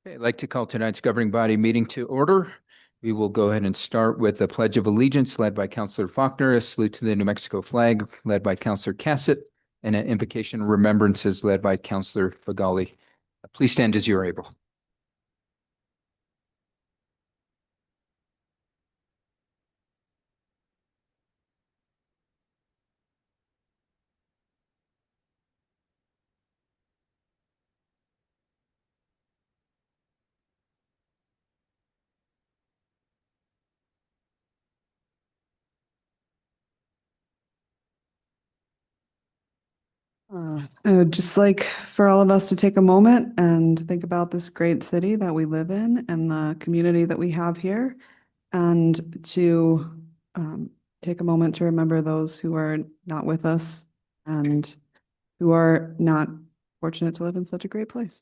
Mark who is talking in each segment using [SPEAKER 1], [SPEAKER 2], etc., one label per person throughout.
[SPEAKER 1] Okay, I'd like to call tonight's governing body meeting to order. We will go ahead and start with the Pledge of Allegiance led by Councilor Faulkner, a salute to the New Mexico flag led by Councilor Cassett, and an invocation of remembrances led by Councilor Fagali. Please stand as you're able.
[SPEAKER 2] I would just like for all of us to take a moment and think about this great city that we live in and the community that we have here, and to take a moment to remember those who are not with us and who are not fortunate to live in such a great place.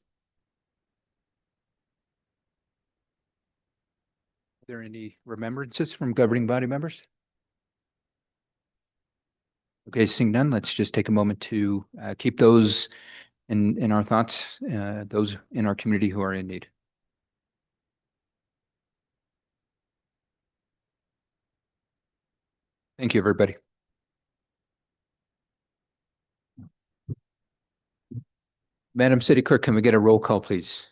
[SPEAKER 1] Are there any remembrances from governing body members? Okay, seeing none, let's just take a moment to keep those in our thoughts, those in our community who are in need. Thank you, everybody. Madam City Clerk, can we get a roll call, please?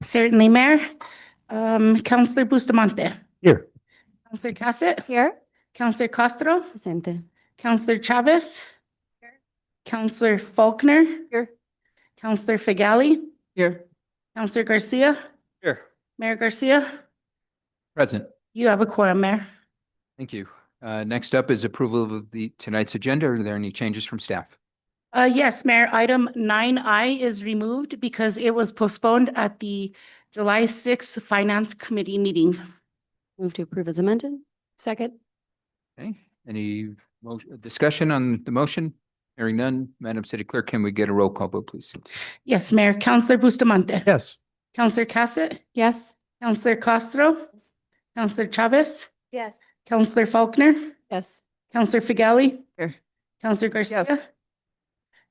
[SPEAKER 3] Certainly, Mayor. Councilor Bustamante.
[SPEAKER 1] Here.
[SPEAKER 3] Councilor Cassett.
[SPEAKER 4] Here.
[SPEAKER 3] Councilor Castro.
[SPEAKER 4] Presente.
[SPEAKER 3] Councilor Chavez. Here. Councilor Faulkner.
[SPEAKER 4] Here.
[SPEAKER 3] Councilor Fagali.
[SPEAKER 2] Here.
[SPEAKER 3] Councilor Garcia.
[SPEAKER 1] Here.
[SPEAKER 3] Mayor Garcia.
[SPEAKER 1] Present.
[SPEAKER 3] You have a quorum, Mayor.
[SPEAKER 1] Thank you. Next up is approval of tonight's agenda. Are there any changes from staff?
[SPEAKER 3] Yes, Mayor. Item 9I is removed because it was postponed at the July 6th Finance Committee meeting.
[SPEAKER 4] Move to approve as amended. Second.
[SPEAKER 1] Okay, any discussion on the motion? Hearing none, Madam City Clerk, can we get a roll call vote, please?
[SPEAKER 3] Yes, Mayor. Councilor Bustamante.
[SPEAKER 1] Yes.
[SPEAKER 3] Councilor Cassett.
[SPEAKER 4] Yes.
[SPEAKER 3] Councilor Castro. Councilor Chavez.
[SPEAKER 4] Yes.
[SPEAKER 3] Councilor Faulkner.
[SPEAKER 4] Yes.
[SPEAKER 3] Councilor Fagali.
[SPEAKER 2] Here.
[SPEAKER 3] Councilor Garcia.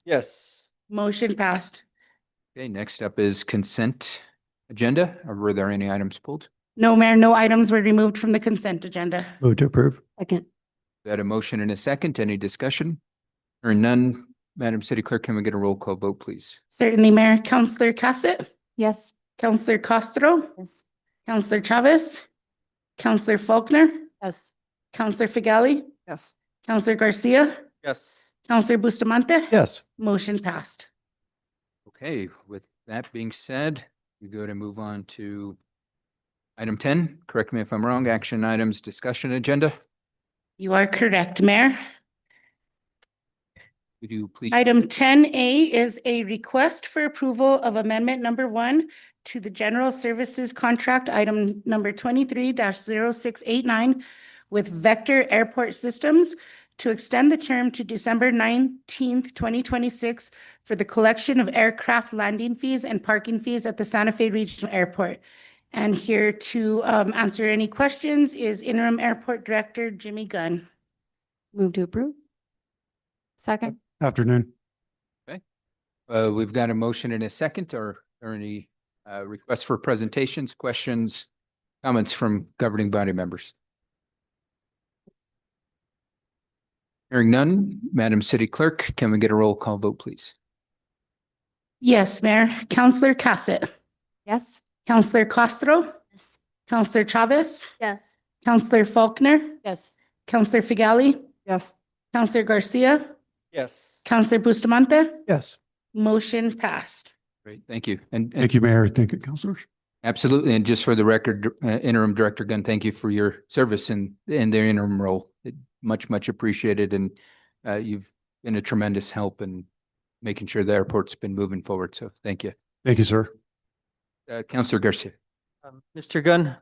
[SPEAKER 5] Yes.
[SPEAKER 3] Motion passed.
[SPEAKER 1] Okay, next up is consent agenda. Were there any items pulled?
[SPEAKER 3] No, Mayor, no items were removed from the consent agenda.
[SPEAKER 5] Move to approve.
[SPEAKER 4] Second.
[SPEAKER 1] We had a motion and a second. Any discussion? Hearing none, Madam City Clerk, can we get a roll call vote, please?
[SPEAKER 3] Certainly, Mayor. Councilor Cassett.
[SPEAKER 4] Yes.
[SPEAKER 3] Councilor Castro.
[SPEAKER 4] Yes.
[SPEAKER 3] Councilor Chavez. Councilor Faulkner.
[SPEAKER 4] Yes.
[SPEAKER 3] Councilor Fagali.
[SPEAKER 2] Yes.
[SPEAKER 3] Councilor Garcia.
[SPEAKER 5] Yes.
[SPEAKER 3] Councilor Bustamante.
[SPEAKER 5] Yes.
[SPEAKER 3] Motion passed.
[SPEAKER 1] Okay, with that being said, we go to move on to item 10. Correct me if I'm wrong, action items, discussion agenda.
[SPEAKER 3] You are correct, Mayor.
[SPEAKER 1] Would you please?
[SPEAKER 3] Item 10A is a request for approval of amendment number 1 to the general services contract, item number 23-0689 with Vector Airport Systems to extend the term to December 19th, 2026 for the collection of aircraft landing fees and parking fees at the Santa Fe Regional Airport. And here to answer any questions is Interim Airport Director Jimmy Gunn.
[SPEAKER 4] Move to approve. Second.
[SPEAKER 5] Afternoon.
[SPEAKER 1] We've got a motion and a second. Or any requests for presentations, questions, comments from governing body members? Hearing none, Madam City Clerk, can we get a roll call vote, please?
[SPEAKER 3] Yes, Mayor. Councilor Cassett.
[SPEAKER 4] Yes.
[SPEAKER 3] Councilor Castro.
[SPEAKER 4] Yes.
[SPEAKER 3] Councilor Chavez.
[SPEAKER 4] Yes.
[SPEAKER 3] Councilor Faulkner.
[SPEAKER 4] Yes.
[SPEAKER 3] Councilor Fagali.
[SPEAKER 2] Yes.
[SPEAKER 3] Councilor Garcia.
[SPEAKER 5] Yes.
[SPEAKER 3] Councilor Bustamante.
[SPEAKER 5] Yes.
[SPEAKER 3] Motion passed.
[SPEAKER 1] Great, thank you. And
[SPEAKER 5] Thank you, Mayor. Thank you, councilors.
[SPEAKER 1] absolutely, and just for the record, Interim Director Gunn, thank you for your service in their interim role. Much appreciated, and you've been a tremendous help in making sure the airport's been moving forward. So thank you.
[SPEAKER 5] Thank you, sir.
[SPEAKER 1] Councilor Garcia.
[SPEAKER 6] Mr. Gunn,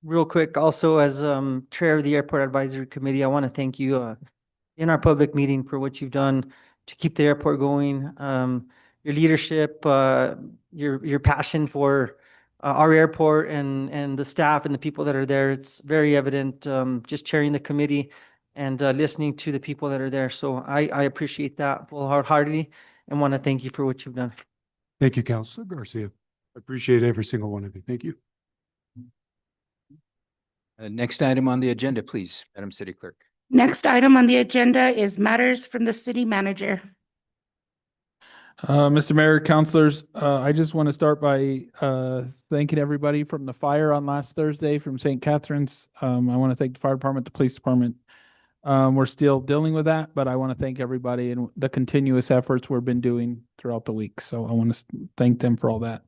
[SPEAKER 6] real quick, also as Chair of the Airport Advisory Committee, I want to thank you in our public meeting for what you've done to keep the airport going. Your leadership, your passion for our airport and the staff and the people that are there. It's very evident just chairing the committee and listening to the people that are there. So I appreciate that wholeheartedly and want to thank you for what you've done.
[SPEAKER 5] Thank you, Councilor Garcia. Appreciate every single one of you. Thank you.
[SPEAKER 1] Next item on the agenda, please, Madam City Clerk.
[SPEAKER 3] Next item on the agenda is matters from the city manager.
[SPEAKER 7] Mr. Mayor, councilors, I just want to start by thanking everybody from the fire on last Thursday from St. Catharines. I want to thank the fire department, the police department. We're still dealing with that, but I want to thank everybody and the continuous efforts we've been doing throughout the week. So I want to thank them for all that.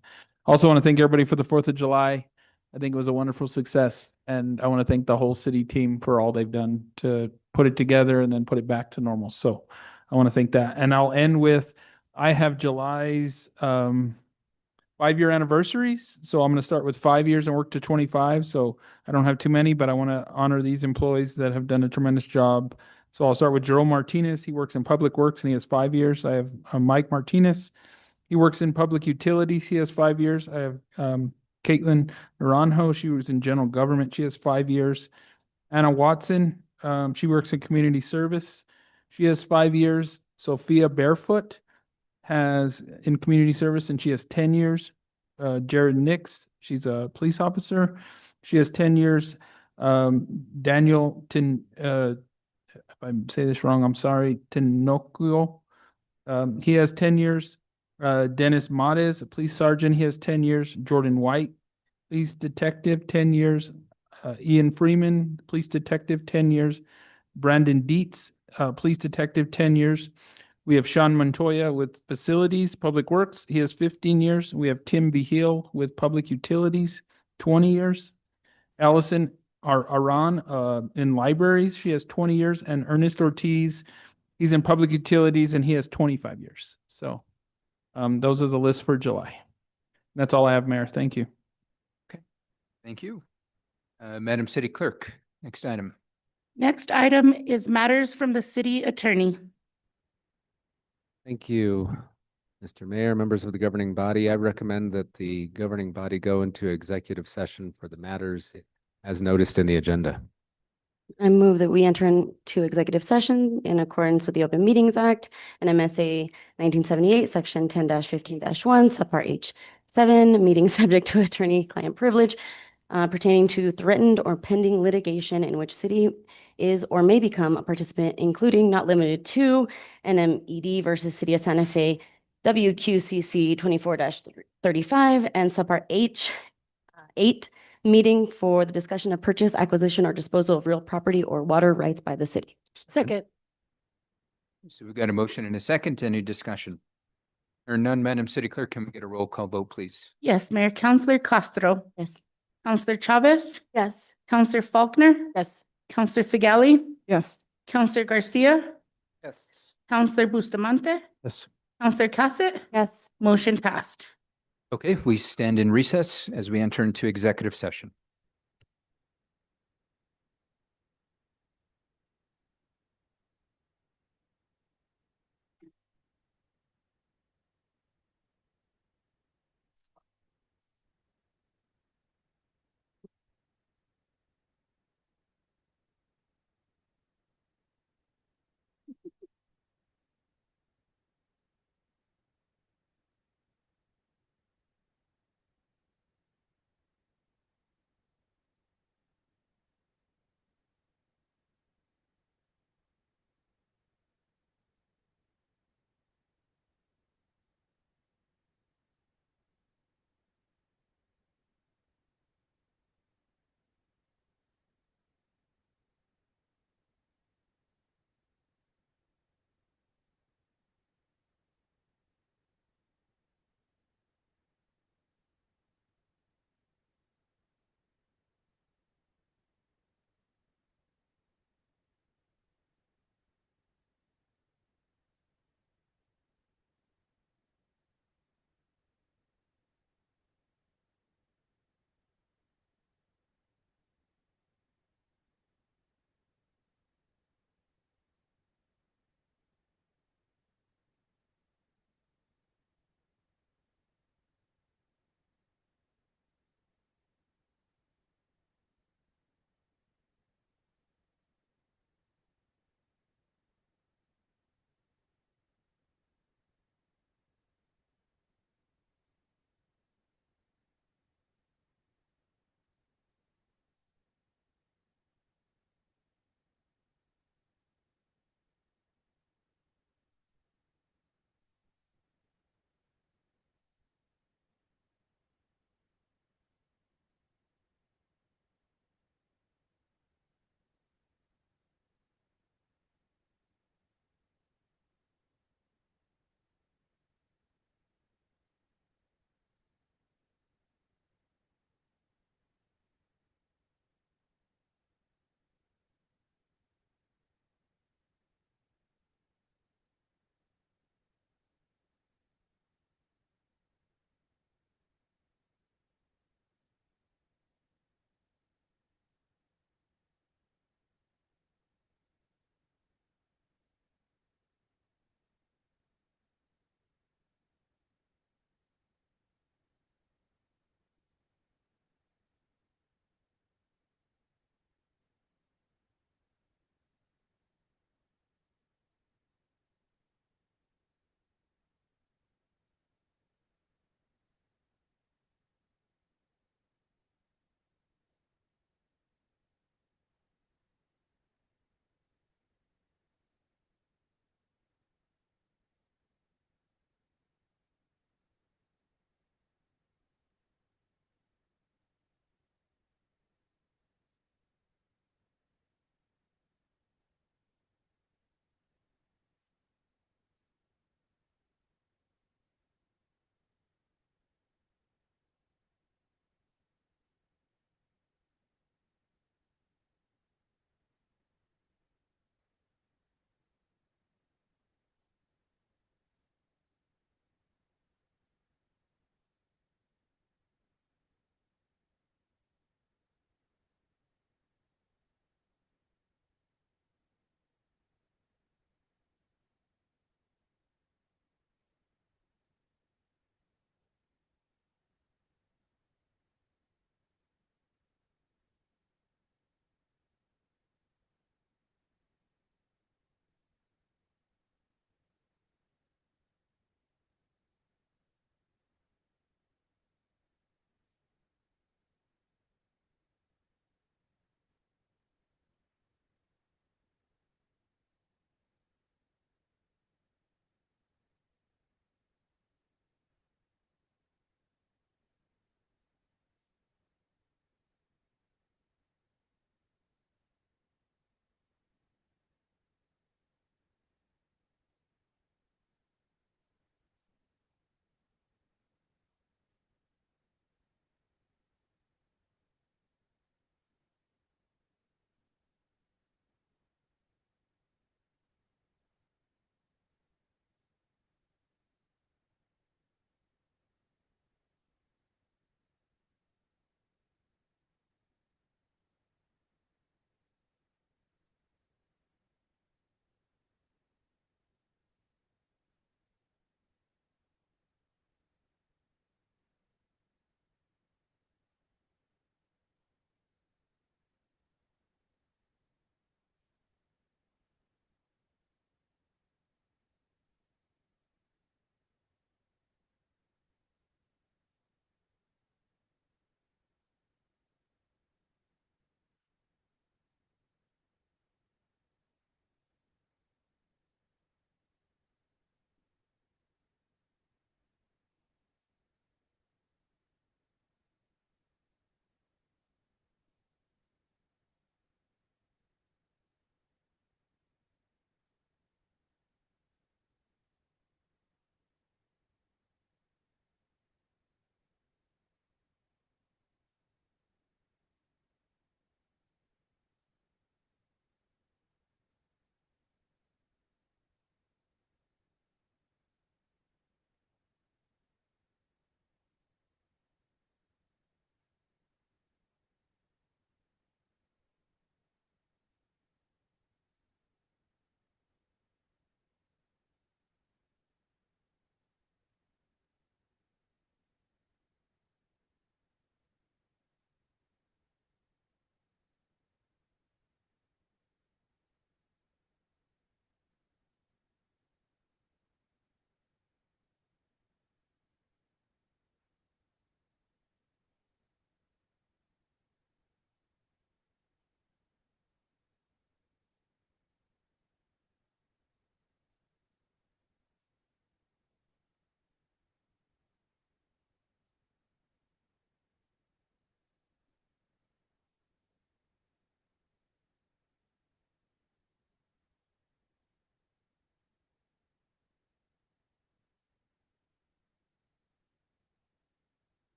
[SPEAKER 7] Also want to thank everybody for the 4th of July. I think it was a wonderful success. And I want to thank the whole city team for all they've done to put it together and then put it back to normal. So I want to thank that. And I'll end with, I have July's 5-year anniversaries. So I'm going to start with 5 years and work to 25. So I don't have too many, but I want to honor these employees that have done a tremendous job. So I'll start with Jerome Martinez. He works in Public Works and he has 5 years. I have Mike Martinez. He works in Public Utilities. He has 5 years. I have Caitlin Naranjo. She was in General Government. She has 5 years. Anna Watson. She works in Community Service. She has 5 years. Sophia Barefoot has in Community Service and she has 10 years. Jared Nix, she's a police officer. She has 10 years. Daniel if I say this wrong, I'm sorry, Tinocuo. He has 10 years. Dennis Mades, a police sergeant, he has 10 years. Jordan White, police detective, 10 years. Ian Freeman, police detective, 10 years. Brandon Dietz, police detective, 10 years. We have Sean Montoya with Facilities, Public Works. He has 15 years. We have Tim Beheel with Public Utilities, 20 years. Allison Aran in Libraries, she has 20 years. And Ernest Ortiz, he's in Public Utilities and he has 25 years. So those are the lists for July. That's all I have, Mayor. Thank you.
[SPEAKER 1] Thank you. Madam City Clerk, next item.
[SPEAKER 3] Next item is matters from the city attorney.
[SPEAKER 8] Thank you, Mr. Mayor, members of the governing body. I recommend that the governing body go into executive session for the matters as noticed in the agenda.
[SPEAKER 4] I move that we enter into executive session in accordance with the Open Meetings Act and MSA 1978, Section 10-15-1, Subpart H7, meeting subject to attorney-client privilege pertaining to threatened or pending litigation in which city is or may become a participant, including not limited to NMED versus City of Santa Fe, WQCC 24-35, and Subpart H8, meeting for the discussion of purchase, acquisition, or disposal of real property or water rights by the city.
[SPEAKER 3] Second.
[SPEAKER 1] So we've got a motion and a second. Any discussion? Or none, Madam City Clerk, can we get a roll call vote, please?
[SPEAKER 3] Yes, Mayor. Counselor Castro.
[SPEAKER 4] Yes.
[SPEAKER 3] Counselor Chavez.
[SPEAKER 4] Yes.
[SPEAKER 3] Counselor Faulkner.
[SPEAKER 4] Yes.
[SPEAKER 3] Counselor Figali.
[SPEAKER 2] Yes.
[SPEAKER 3] Counselor Garcia.
[SPEAKER 6] Yes.
[SPEAKER 3] Counselor Bustamante.
[SPEAKER 5] Yes.
[SPEAKER 3] Counselor Cassett.
[SPEAKER 4] Yes.
[SPEAKER 3] Motion passed.
[SPEAKER 1] Okay, we stand in recess as we enter into executive session.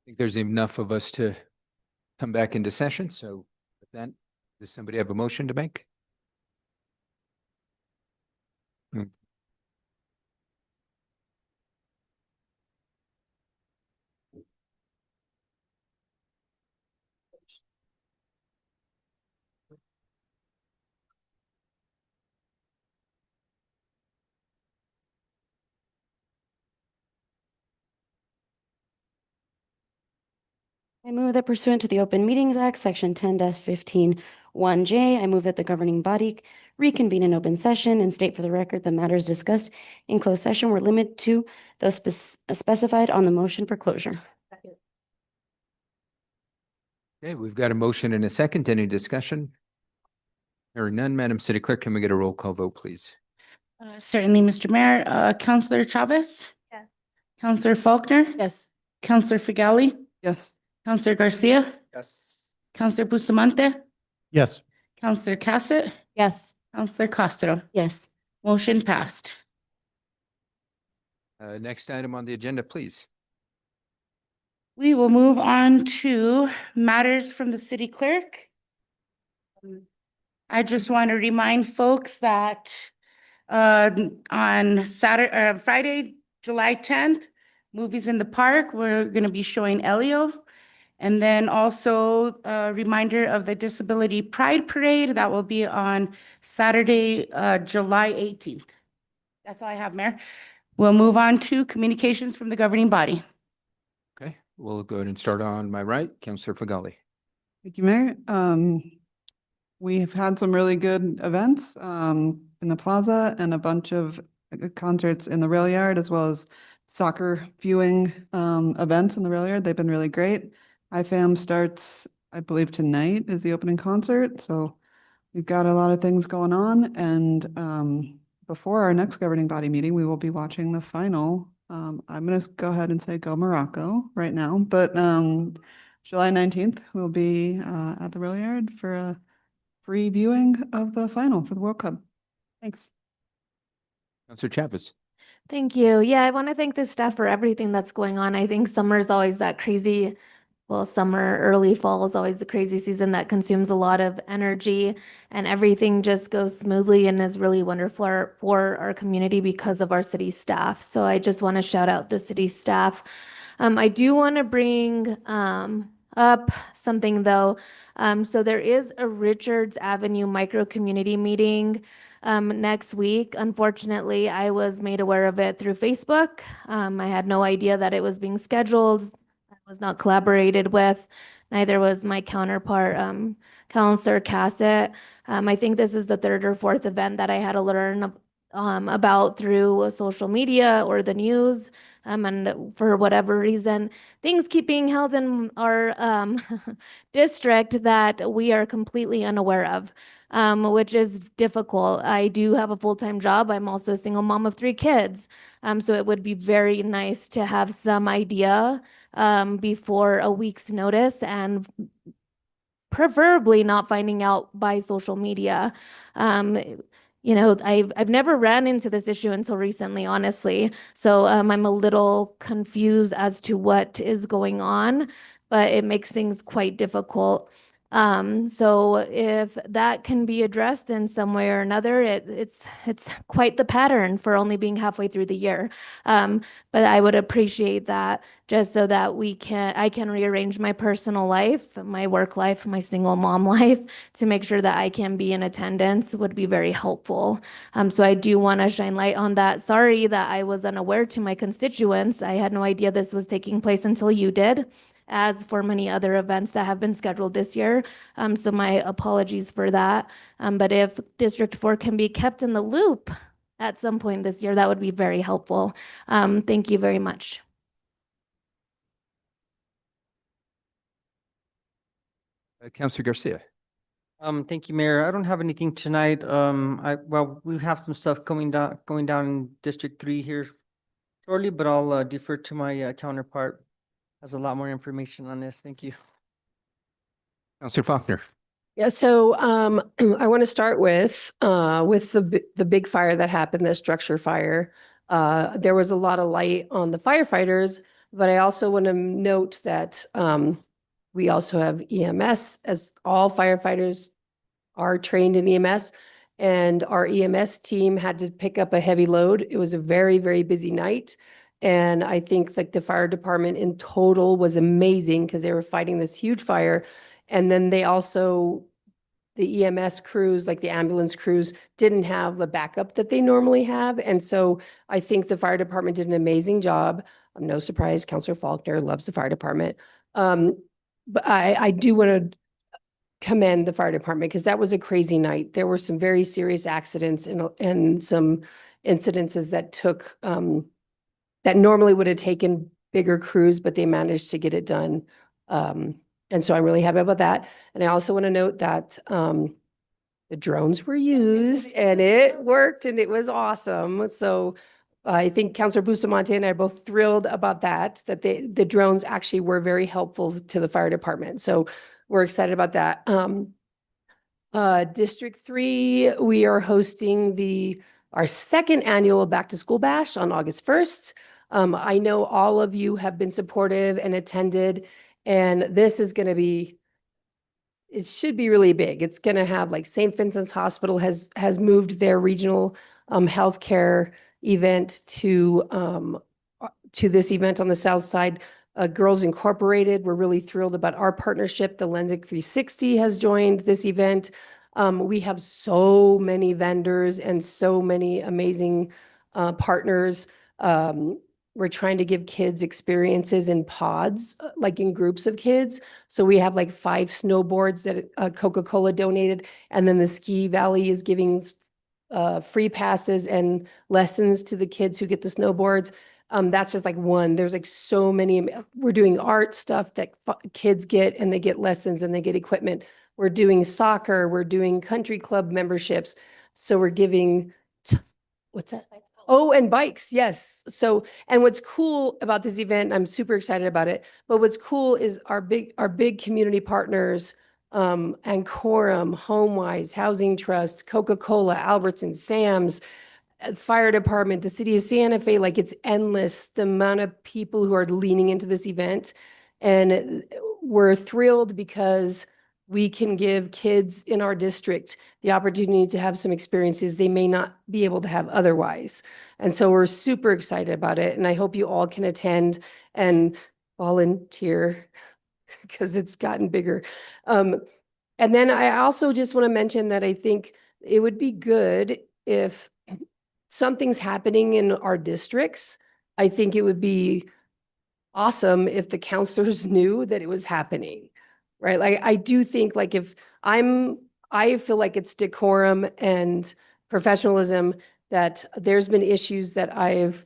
[SPEAKER 1] think there's enough of us to come back into session. So with that, does somebody have a motion to make?
[SPEAKER 4] I move that pursuant to the Open Meetings Act, Section 10-15(1)(j), I move that the governing body reconvene in open session and state for the record the matters discussed in closed session were limited to those specified on the motion for closure.
[SPEAKER 1] Okay, we've got a motion and a second. Any discussion? Hearing none, Madam City Clerk, can we get a roll call vote, please?
[SPEAKER 3] Certainly, Mr. Mayor. Counselor Chavez?
[SPEAKER 4] Yes.
[SPEAKER 3] Counselor Faulkner?
[SPEAKER 4] Yes.
[SPEAKER 3] Counselor Figali?
[SPEAKER 2] Yes.
[SPEAKER 3] Counselor Garcia?
[SPEAKER 6] Yes.
[SPEAKER 3] Counselor Bustamante?
[SPEAKER 5] Yes.
[SPEAKER 3] Counselor Cassett?
[SPEAKER 4] Yes.
[SPEAKER 3] Counselor Castro?
[SPEAKER 4] Yes.
[SPEAKER 3] Motion passed.
[SPEAKER 1] Next item on the agenda, please.
[SPEAKER 3] We will move on to matters from the city clerk. I just want to remind folks that on Friday, July 10th, Movies in the Park, we're going to be showing Elio. And then also a reminder of the Disability Pride Parade that will be on Saturday, July 18th. That's all I have, Mayor. We'll move on to communications from the governing body.
[SPEAKER 1] Okay, we'll go ahead and start on my right, Counselor Figali.
[SPEAKER 2] Thank you, Mayor. We have had some really good events in the plaza and a bunch of concerts in the rail yard, as well as soccer viewing events in the rail yard. They've been really great. IFAM starts, I believe tonight is the opening concert, so we've got a lot of things going on. And before our next governing body meeting, we will be watching the final. I'm going to go ahead and say go Morocco right now, but July 19th, we'll be at the rail yard for a free viewing of the final for the World Cup. Thanks.
[SPEAKER 1] Counselor Chavez.
[SPEAKER 9] Thank you. Yeah, I want to thank the staff for everything that's going on. I think summer is always that crazy, well, summer, early fall is always the crazy season that consumes a lot of energy, and everything just goes smoothly and is really wonderful for our community because of our city staff. So I just want to shout out the city staff. I do want to bring up something though. So there is a Richards Avenue micro community meeting next week. Unfortunately, I was made aware of it through Facebook. I had no idea that it was being scheduled. I was not collaborated with. Neither was my counterpart, Counselor Cassett. I think this is the third or fourth event that I had to learn about through social media or the news. And for whatever reason, things keep being held in our district that we are completely unaware of, which is difficult. I do have a full-time job. I'm also a single mom of 3 kids. So it would be very nice to have some idea before a week's notice, and preferably not finding out by social media. You know, I've never ran into this issue until recently, honestly. So I'm a little confused as to what is going on, but it makes things quite difficult. So if that can be addressed in some way or another, it's quite the pattern for only being halfway through the year. But I would appreciate that, just so that I can rearrange my personal life, my work life, my single mom life, to make sure that I can be in attendance would be very helpful. So I do want to shine light on that. Sorry that I was unaware to my constituents. I had no idea this was taking place until you did, as for many other events that have been scheduled this year. So my apologies for that. But if District 4 can be kept in the loop at some point this year, that would be very helpful. Thank you very much.
[SPEAKER 1] Counselor Garcia.
[SPEAKER 6] Thank you, Mayor. I don't have anything tonight. Well, we have some stuff going down in District 3 here shortly, but I'll defer to my counterpart. Has a lot more information on this. Thank you.
[SPEAKER 1] Counselor Faulkner.
[SPEAKER 10] Yeah, so I want to start with the big fire that happened, the structure fire. There was a lot of light on the firefighters, But I also want to note that we also have EMS, as all firefighters are trained in EMS. And our EMS team had to pick up a heavy load. It was a very, very busy night. And I think like the fire department in total was amazing because they were fighting this huge fire. And then they also, the EMS crews, like the ambulance crews, didn't have the backup that they normally have. And so I think the fire department did an amazing job. No surprise, Councilor Faulkner loves the fire department. But I do want to commend the fire department because that was a crazy night. There were some very serious accidents and some incidences that took, that normally would have taken bigger crews, but they managed to get it done. And so I'm really happy about that. And I also want to note that the drones were used and it worked and it was awesome. So I think Councilor Bustamante and I are both thrilled about that the drones actually were very helpful to the fire department. So we're excited about that. District 3, we are hosting our second annual Back to School Bash on August 1st. I know all of you have been supportive and attended, and this is going to be, it should be really big. It's going to have like St. Vincent's Hospital has moved their regional healthcare event to this event on the south side. Girls Incorporated, we're really thrilled about our partnership. The Lensic 360 has joined this event. We have so many vendors and so many amazing partners. We're trying to give kids experiences in pods, like in groups of kids. So we have like 5 snowboards that Coca-Cola donated, and then the Ski Valley is giving free passes and lessons to the kids who get the snowboards. That's just like one. There's like so many. We're doing art stuff that kids get, and they get lessons and they get equipment. We're doing soccer. We're doing country club memberships. So we're giving, what's that? Oh, and bikes. Yes. So, and what's cool about this event, I'm super excited about it, but what's cool is our big community partners, Ancorum, HomeWise, Housing Trust, Coca-Cola, Albertsons, Sam's, fire department, the city of Santa Fe, like it's endless, the amount of people who are leaning into this event. And we're thrilled because we can give kids in our district the opportunity to have some experiences they may not be able to have otherwise. And so we're super excited about it. And I hope you all can attend and volunteer because it's gotten bigger. And then I also just want to mention that I think it would be good if something's happening in our districts. I think it would be awesome if the counselors knew that it was happening, right? Like, I do think like I feel like it's decorum and professionalism that there's been issues that I've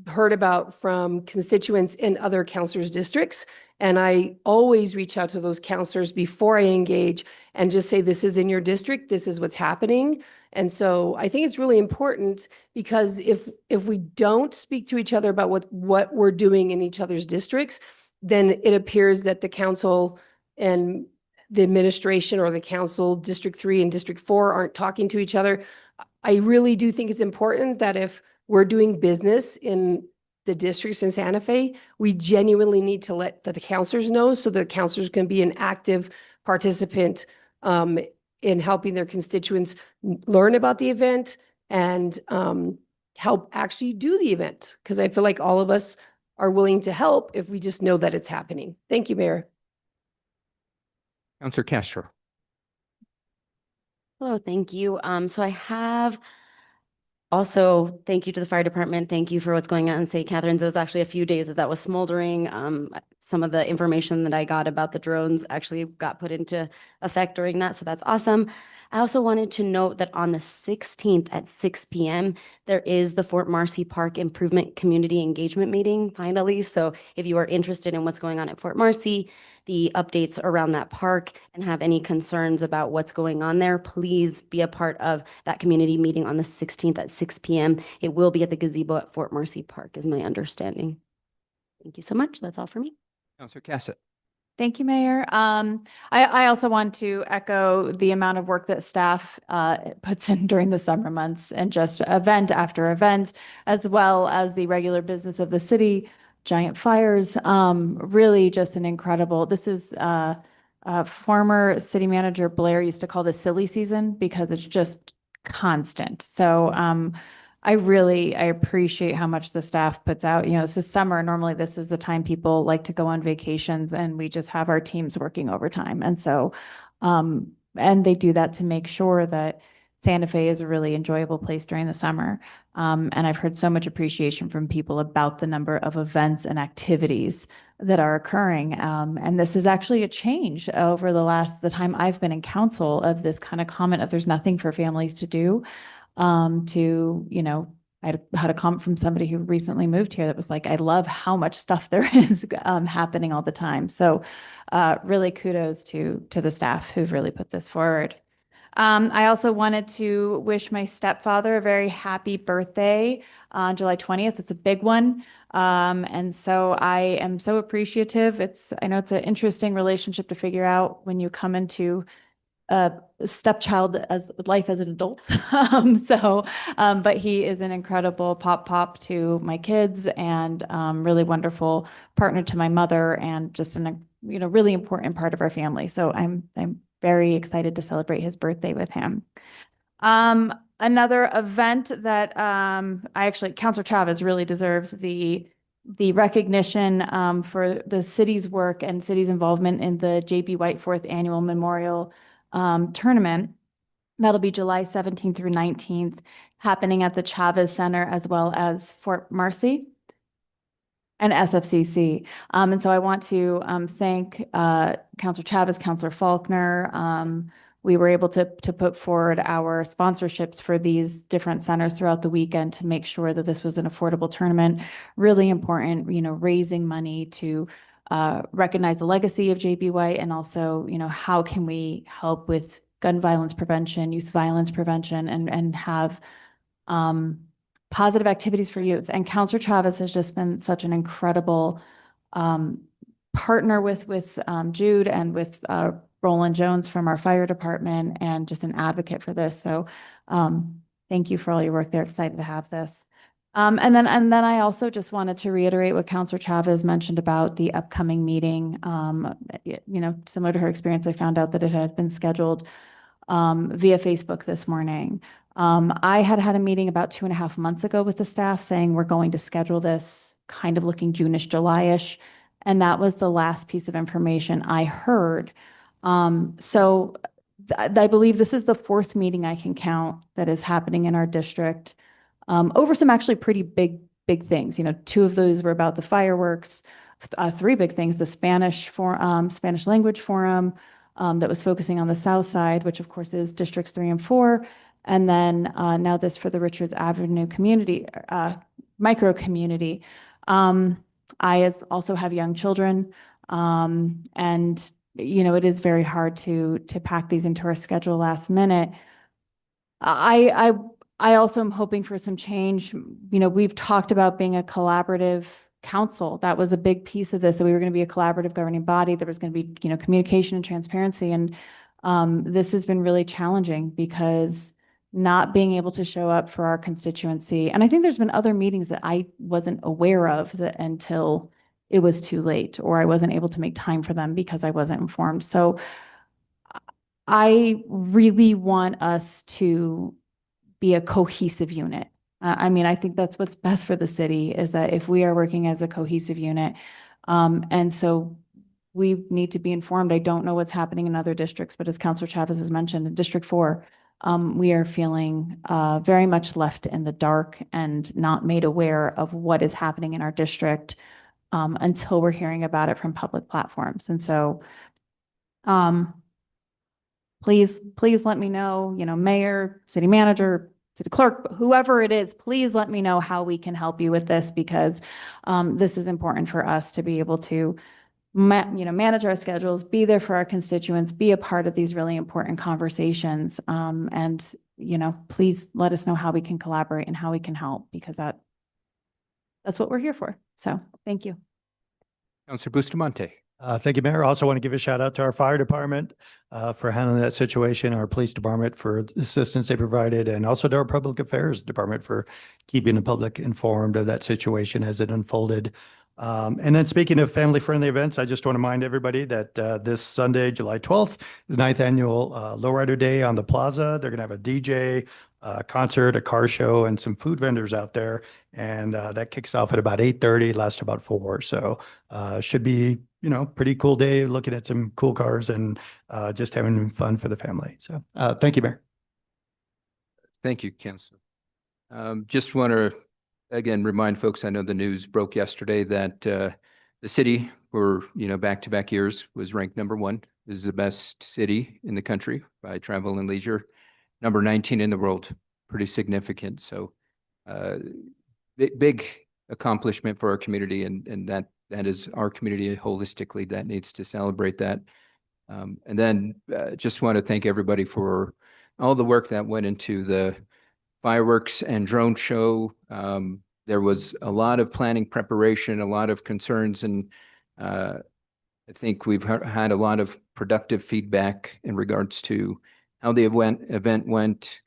[SPEAKER 10] heard about from constituents in other counselors' districts. And I always reach out to those counselors before I engage and just say, this is in your district, this is what's happening. And so I think it's really important because if we don't speak to each other about what we're doing in each other's districts, then it appears that the council and the administration or the council, District 3 and District 4 aren't talking to each other. I really do think it's important that if we're doing business in the districts in Santa Fe, we genuinely need to let the counselors know so the counselors can be an active participant in helping their constituents learn about the event and help actually do the event. Because I feel like all of us are willing to help if we just know that it's happening. Thank you, Mayor.
[SPEAKER 1] Councilor Castro.
[SPEAKER 4] Hello, thank you. So I have also, thank you to the fire department. Thank you for what's going on in St. Catharines. It was actually a few days that was smoldering. Some of the information that I got about the drones actually got put into effect during that, so that's awesome. I also wanted to note that on the 16th at 6 p.m., there is the Fort Marcy Park Improvement Community Engagement Meeting, finally. So if you are interested in what's going on at Fort Marcy, the updates around that park, and have any concerns about what's going on there, please be a part of that community meeting on the 16th at 6 p.m. It will be at the gazebo at Fort Marcy Park, is my understanding. Thank you so much. That's all for me.
[SPEAKER 1] Councilor Cassett.
[SPEAKER 11] Thank you, Mayor. I also want to echo the amount of work that staff puts in during the summer months and just event after event, as well as the regular business of the city giant fires. Really just an incredible, this is, former city manager Blair used to call this silly season because it's just constant. So, I appreciate how much the staff puts out. You know, this is summer. Normally this is the time people like to go on vacations and we just have our teams working overtime. And so, and they do that to make sure that Santa Fe is a really enjoyable place during the summer. And I've heard so much appreciation from people about the number of events and activities that are occurring. And this is actually a change over the time I've been in council of this kind of comment of there's nothing for families to do. I had a comment from somebody who recently moved here that was like, I love how much stuff there is happening all the time. So really kudos to the staff who've really put this forward. I also wanted to wish my stepfather a very happy birthday on July 20th. It's a big one. And so I am so appreciative. I know it's an interesting relationship to figure out when you come into a stepchild as life as an adult. But he is an incredible pop to my kids and really wonderful partner to my mother and just really important part of our family. So I'm very excited to celebrate his birthday with him. Another event that Councilor Chavez really deserves the recognition for the city's work and city's involvement in the J.B. White 4th Annual Memorial Tournament. That'll be July 17th through 19th, happening at the Chavez Center as well as Fort Marcy and SFCC. And so I want to thank Councilor Chavez, Councilor Faulkner. We were able to put forward our sponsorships for these different centers throughout the weekend to make sure that this was an affordable tournament. Really important, raising money to recognize the legacy of J.B. White and also, how can we help with gun violence prevention, youth violence prevention, and have positive activities for youth. And Councilor Chavez has just been such an incredible partner with Jude and with Roland Jones from our fire department and just an advocate for this. So thank you for all your work. They're excited to have this. And then I also just wanted to reiterate what Councilor Chavez mentioned about the upcoming meeting. Similar to her experience, I found out that it had been scheduled via Facebook this morning. I had a meeting about 2.5 months ago with the staff saying we're going to schedule this kind of looking June-ish, July-ish. And that was the last piece of information I heard. So I believe this is the 4th meeting I can count that is happening in our district over some actually pretty big things. 2 of those were about the fireworks, 3 big things, the Spanish language forum that was focusing on the South Side, which of course is districts 3 and 4. And then now this for the Richards Avenue community, micro community. I also have young children and it is very hard to pack these into our schedule last minute. I also am hoping for some change. We've talked about being a collaborative council. That was a big piece of this, that we were going to be a collaborative governing body. There was going to be, communication and transparency. And this has been really challenging because not being able to show up for our constituency. And I think there's been other meetings that I wasn't aware of until it was too late, or I wasn't able to make time for them because I wasn't informed. So I really want us to be a cohesive unit. I think that's what's best for the city, is that if we are working as a cohesive unit, and so we need to be informed. I don't know what's happening in other districts, but as Councilor Chavez has mentioned, in District 4, we are feeling very much left in the dark and not made aware of what is happening in our district until we're hearing about it from public platforms. And so please let me know, mayor, city manager, city clerk, whoever it is, please let me know how we can help you with this, because this is important for us to be able to manage our schedules, be there for our constituents, be a part of these really important conversations. And please let us know how we can collaborate and how we can help, because that's what we're here for. So thank you.
[SPEAKER 1] Councilor Bustamante.
[SPEAKER 12] Thank you, Mayor. I also want to give a shout out to our fire department for handling that situation, our police department for the assistance they provided, and also to our public affairs department for keeping the public informed of that situation as it unfolded And then speaking of family-friendly events, I just want to remind everybody that this Sunday, July 12th, is the 9th annual Lowrider Day on the Plaza. They're going to have a DJ, concert, a car show, and some food vendors out there. And that kicks off at about 8:30, lasts about 4. So should be, pretty cool day, looking at some cool cars and just having fun for the family. So thank you, Mayor.
[SPEAKER 1] Thank you, Councilor. Just want to, again, remind folks, I know the news broke yesterday that the city for, back-to-back years was ranked #1. This is the best city in the country by Travel and Leisure. Number 19 in the world, pretty significant. So big accomplishment for our community, and that is our community holistically that needs to celebrate that. And then just want to thank everybody for all the work that went into the fireworks and drone show. There was a lot of planning preparation, a lot of concerns, and I think we've had a lot of productive feedback in regards to how the event went,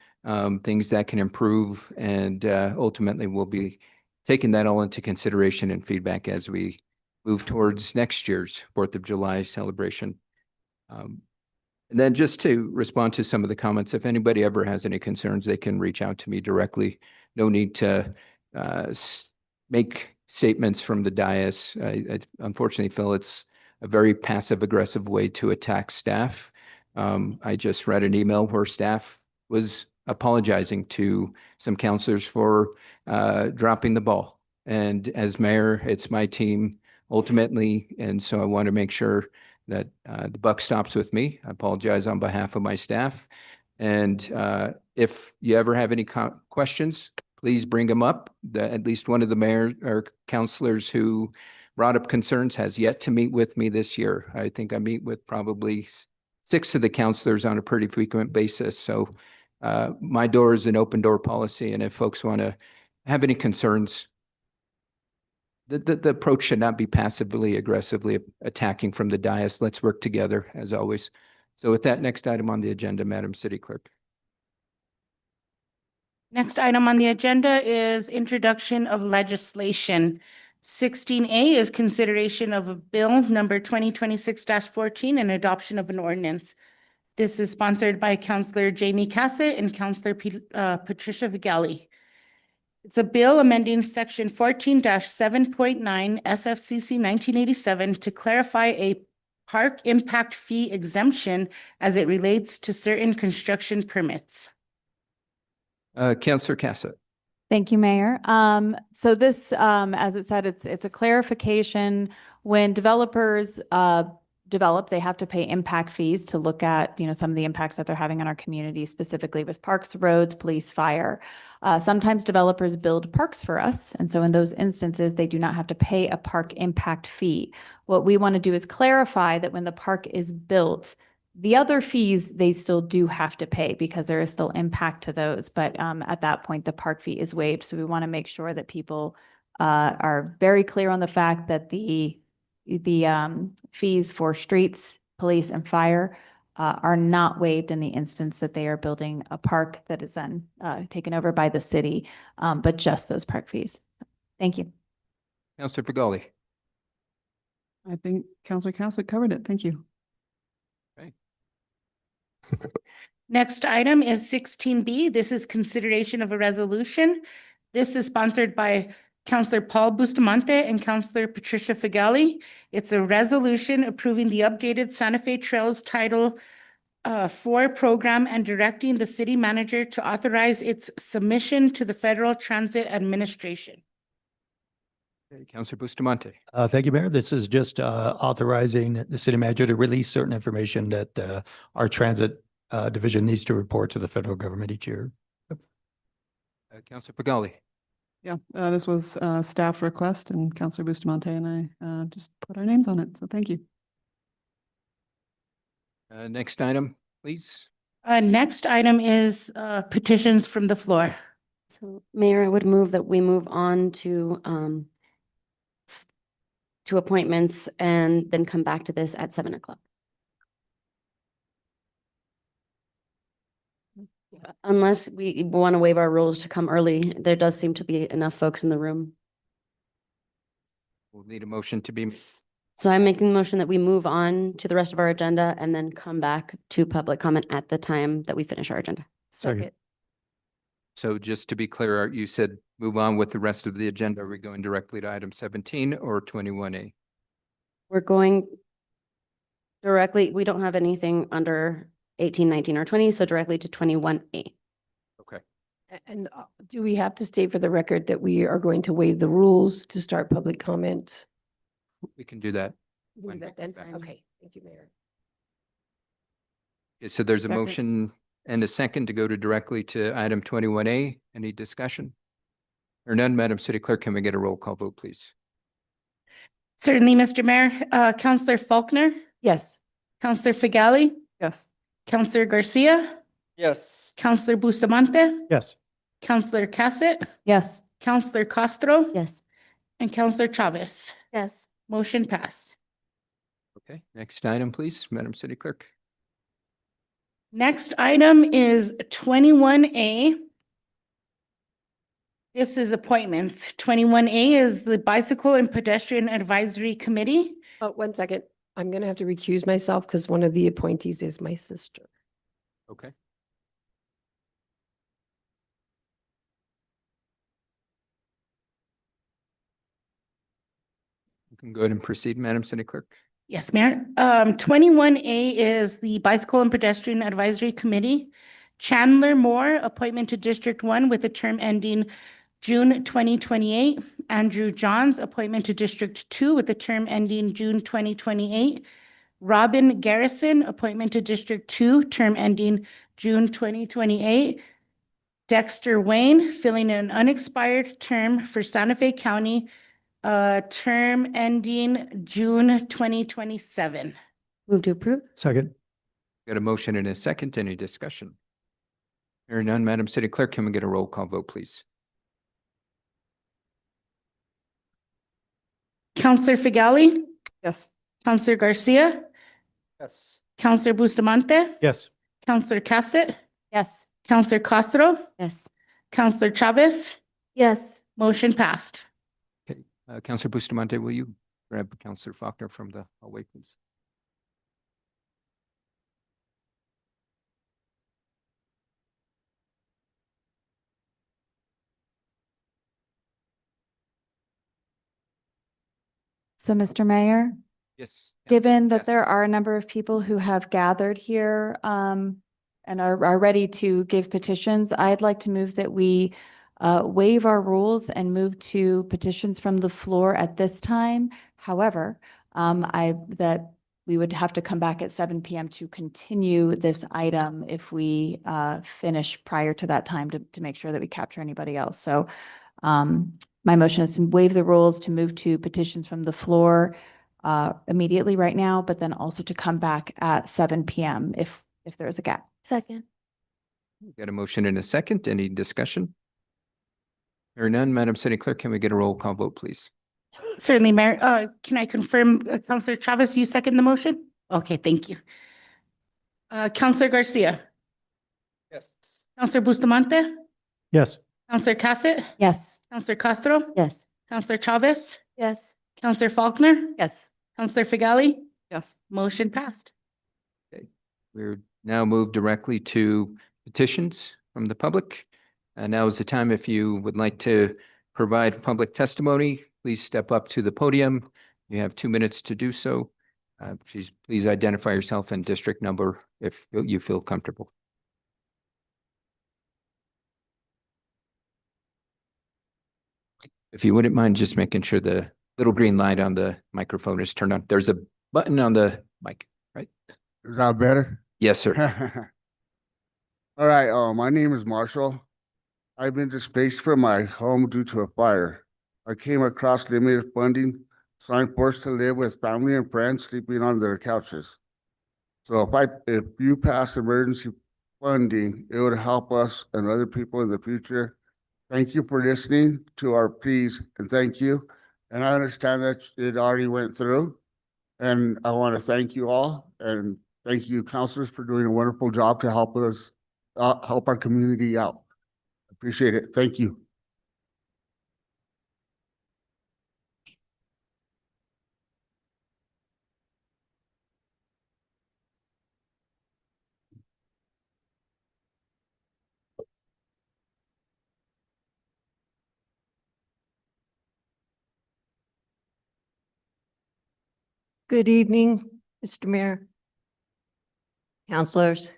[SPEAKER 1] things that can improve, and ultimately we'll be taking that all into consideration and feedback as we move towards next year's 4th of July celebration. And then just to respond to some of the comments, if anybody ever has any concerns, they can reach out to me directly. No need to make statements from the dais. I unfortunately feel it's a very passive-aggressive way to attack staff. I just read an email where staff was apologizing to some counselors for dropping the ball. And as mayor, it's my team ultimately, and so I want to make sure that the buck stops with me. I apologize on behalf of my staff. And if you ever have any questions, please bring them up. At least one of the mayor or counselors who brought up concerns has yet to meet with me this year. I think I meet with probably 6 of the counselors on a pretty frequent basis. So my door is an open door policy. And if folks want to have any concerns, the approach should not be passively aggressively attacking from the dais. Let's work together as always. So with that, next item on the agenda, Madam City Clerk.
[SPEAKER 3] Next item on the agenda is introduction of legislation. 16A is consideration of a bill number 2026-14 and adoption of an ordinance. This is sponsored by Councillor Jamie Cassett and Councillor Patricia Vigali. It's a bill amending section 14-7.9 SFCC 1987 to clarify a park impact fee exemption as it relates to certain construction permits.
[SPEAKER 1] Councillor Cassett.
[SPEAKER 11] Thank you, Mayor. So this, as it said, it's a clarification. When developers develop, they have to pay impact fees to look at, some of the impacts that they're having on our community, specifically with parks, roads, police, fire. Sometimes developers build parks for us. And so in those instances, they do not have to pay a park impact fee. What we want to do is clarify that when the park is built, the other fees, they still do have to pay because there is still impact to those. But at that point, the park fee is waived. So we want to make sure that people are very clear on the fact that the fees for streets, police, and fire are not waived in the instance that they are building a park that is then taken over by the city, but just those park fees. Thank you.
[SPEAKER 1] Councillor Vigali.
[SPEAKER 2] I think Councillor Cassett covered it. Thank you.
[SPEAKER 3] Next item is 16B. This is consideration of a resolution. This is sponsored by Councillor Paul Bustamante and Councillor Patricia Figali. It's a resolution approving the updated Santa Fe Trails Title 4 program and directing the city manager to authorize its submission to the Federal Transit Administration.
[SPEAKER 1] Councillor Bustamante.
[SPEAKER 12] Thank you, Mayor. This is just authorizing the city manager to release certain information that our transit division needs to report to the federal government each year.
[SPEAKER 1] Councillor Figali.
[SPEAKER 2] Yeah, this was a staff request and Councillor Bustamante and I just put our names on it. So thank you.
[SPEAKER 1] Next item, please.
[SPEAKER 3] Next item is petitions from the floor.
[SPEAKER 4] So Mayor, I would move that we move on to appointments and then come back to this at 7 o'clock. Unless we want to waive our rules to come early, there does seem to be enough folks in the room.
[SPEAKER 1] We'll need a motion to be,
[SPEAKER 4] So I'm making the motion that we move on to the rest of our agenda and then come back to public comment at the time that we finish our agenda.
[SPEAKER 12] Second.
[SPEAKER 1] so just to be clear, you said move on with the rest of the agenda. Are we going directly to item 17 or 21A?
[SPEAKER 4] We're going directly, we don't have anything under 18, 19, or 20, so directly to 21A.
[SPEAKER 1] Okay.
[SPEAKER 10] And do we have to state for the record that we are going to waive the rules to start public comment?
[SPEAKER 1] We can do that.
[SPEAKER 10] We can do
[SPEAKER 1] When
[SPEAKER 10] that
[SPEAKER 1] we
[SPEAKER 10] then?
[SPEAKER 1] get back.
[SPEAKER 10] Okay, thank you, Mayor.
[SPEAKER 1] Okay, so there's a
[SPEAKER 2] Second.
[SPEAKER 1] motion and a second to go to directly to item 21A. Any discussion? Or none, Madam City Clerk, can we get a roll call vote, please?
[SPEAKER 3] Certainly, Mr. Mayor. Counselor Faulkner,
[SPEAKER 10] Yes.
[SPEAKER 3] Counselor Figali,
[SPEAKER 2] Yes.
[SPEAKER 3] Counselor Garcia,
[SPEAKER 6] Yes.
[SPEAKER 3] Counselor Bustamante,
[SPEAKER 12] Yes.
[SPEAKER 3] Counselor Cassett,
[SPEAKER 11] Yes.
[SPEAKER 3] Counselor Castro,
[SPEAKER 4] Yes.
[SPEAKER 3] and Counselor Chavez.
[SPEAKER 9] Yes.
[SPEAKER 3] Motion passed.
[SPEAKER 1] Okay, next item, please, Madam City Clerk.
[SPEAKER 3] Next item is 21A. This is appointments. 21A is the Bicycle and Pedestrian Advisory Committee.
[SPEAKER 10] Oh, 1 second. I'm going to have to recuse myself because one of the appointees is my sister.
[SPEAKER 1] Okay. You can go ahead and proceed, Madam City Clerk.
[SPEAKER 3] Yes, Mayor. 21A is the Bicycle and Pedestrian Advisory Committee. Chandler Moore, appointment to District 1 with a term ending June 2028. Andrew Johns, appointment to District 2 with a term ending June 2028. Robin Garrison, appointment to District 2, term ending June 2028. Dexter Wayne, filling an unexpired term for Santa Fe County, term ending June 2027.
[SPEAKER 4] Move to approve?
[SPEAKER 12] Second.
[SPEAKER 1] Got a motion and a second. Any discussion? Hearing none, Madam City Clerk, can we get a roll call vote, please?
[SPEAKER 3] Counselor Figali,
[SPEAKER 2] Yes.
[SPEAKER 3] Counselor Garcia,
[SPEAKER 6] Yes.
[SPEAKER 3] Counselor Bustamante,
[SPEAKER 12] Yes.
[SPEAKER 3] Counselor Cassett,
[SPEAKER 11] Yes.
[SPEAKER 3] Counselor Castro,
[SPEAKER 4] Yes.
[SPEAKER 3] Counselor Chavez.
[SPEAKER 9] Yes.
[SPEAKER 3] Motion passed.
[SPEAKER 1] Okay, Counselor Bustamante, will you grab Counselor Faulkner from the hallway, please?
[SPEAKER 11] So, Mr. Mayor,
[SPEAKER 1] Yes.
[SPEAKER 11] given that
[SPEAKER 1] Yes.
[SPEAKER 11] there are a number of people who have gathered here and are ready to give petitions, I'd like to move that we waive our rules and move to petitions from the floor at this time. However, that we would have to come back at 7 PM to continue this item if we finish prior to that time to make sure that we capture anybody else. So my motion is to waive the rules to move to petitions from the floor immediately right now, but then also to come back at 7 PM if there's a gap.
[SPEAKER 9] Second.
[SPEAKER 1] Got a motion and a second. Any discussion? Hearing none, Madam City Clerk, can we get a roll call vote, please?
[SPEAKER 3] Certainly, Mayor. Can I confirm, Counselor Chavez, you second the motion? Okay, thank you. Counselor Garcia,
[SPEAKER 6] Yes.
[SPEAKER 3] Counselor Bustamante,
[SPEAKER 12] Yes.
[SPEAKER 3] Counselor Cassett,
[SPEAKER 11] Yes.
[SPEAKER 3] Counselor Castro,
[SPEAKER 4] Yes.
[SPEAKER 3] Counselor Chavez,
[SPEAKER 9] Yes.
[SPEAKER 3] Counselor Faulkner,
[SPEAKER 10] Yes.
[SPEAKER 3] Counselor Figali.
[SPEAKER 2] Yes.
[SPEAKER 3] Motion passed.
[SPEAKER 1] We're now moved directly to petitions from the public. And now is the time, if you would like to provide public testimony, please step up to the podium. You have 2 minutes to do so. Please identify yourself and district number if you feel comfortable. If you wouldn't mind just making sure the little green light on the microphone is turned on. There's a button on the mic, right?
[SPEAKER 13] Is that better?
[SPEAKER 1] Yes, sir.
[SPEAKER 13] All right, my name is Marshall. I've been displaced from my home due to a fire. I came across limited funding, so I'm forced to live with family and friends sleeping on their couches. So if you pass emergency funding, it would help us and other people in the future. Thank you for listening to our pleas, and thank you. And I understand that it already went through. And I want to thank you all, and thank you, counselors, for doing a wonderful job to help us, help our community out. Appreciate it. Thank you.
[SPEAKER 14] Good evening, Mr. Mayor, councilors.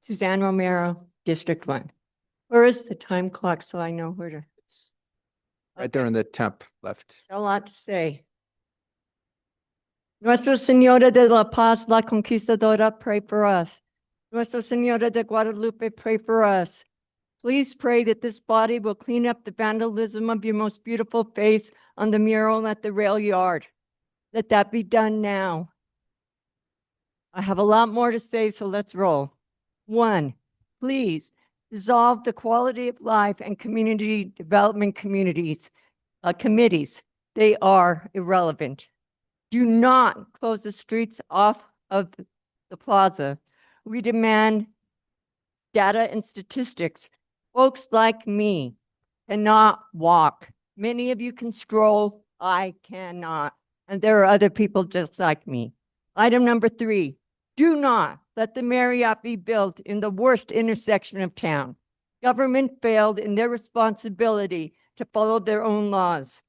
[SPEAKER 14] Suzanne Romero, District 1. Where is the time clock so I know where to?
[SPEAKER 1] Right there on the top left.
[SPEAKER 14] A lot to say. Nuestra Señora de la Paz, la Conquistadora, pray for us. Nuestra Señora de Guadalupe, pray for us. Please pray that this body will clean up the vandalism of your most beautiful face on the mural at the rail yard. Let that be done now. I have a lot more to say, so let's roll. 1, please dissolve the quality of life and community development committees. They are irrelevant. Do not close the streets off of the plaza. We demand data and statistics. Folks like me cannot walk. Many of you can stroll. I cannot. And there are other people just like me. Item number 3, do not let the Marriott be built in the worst intersection of town. Government failed in their responsibility to follow their own laws.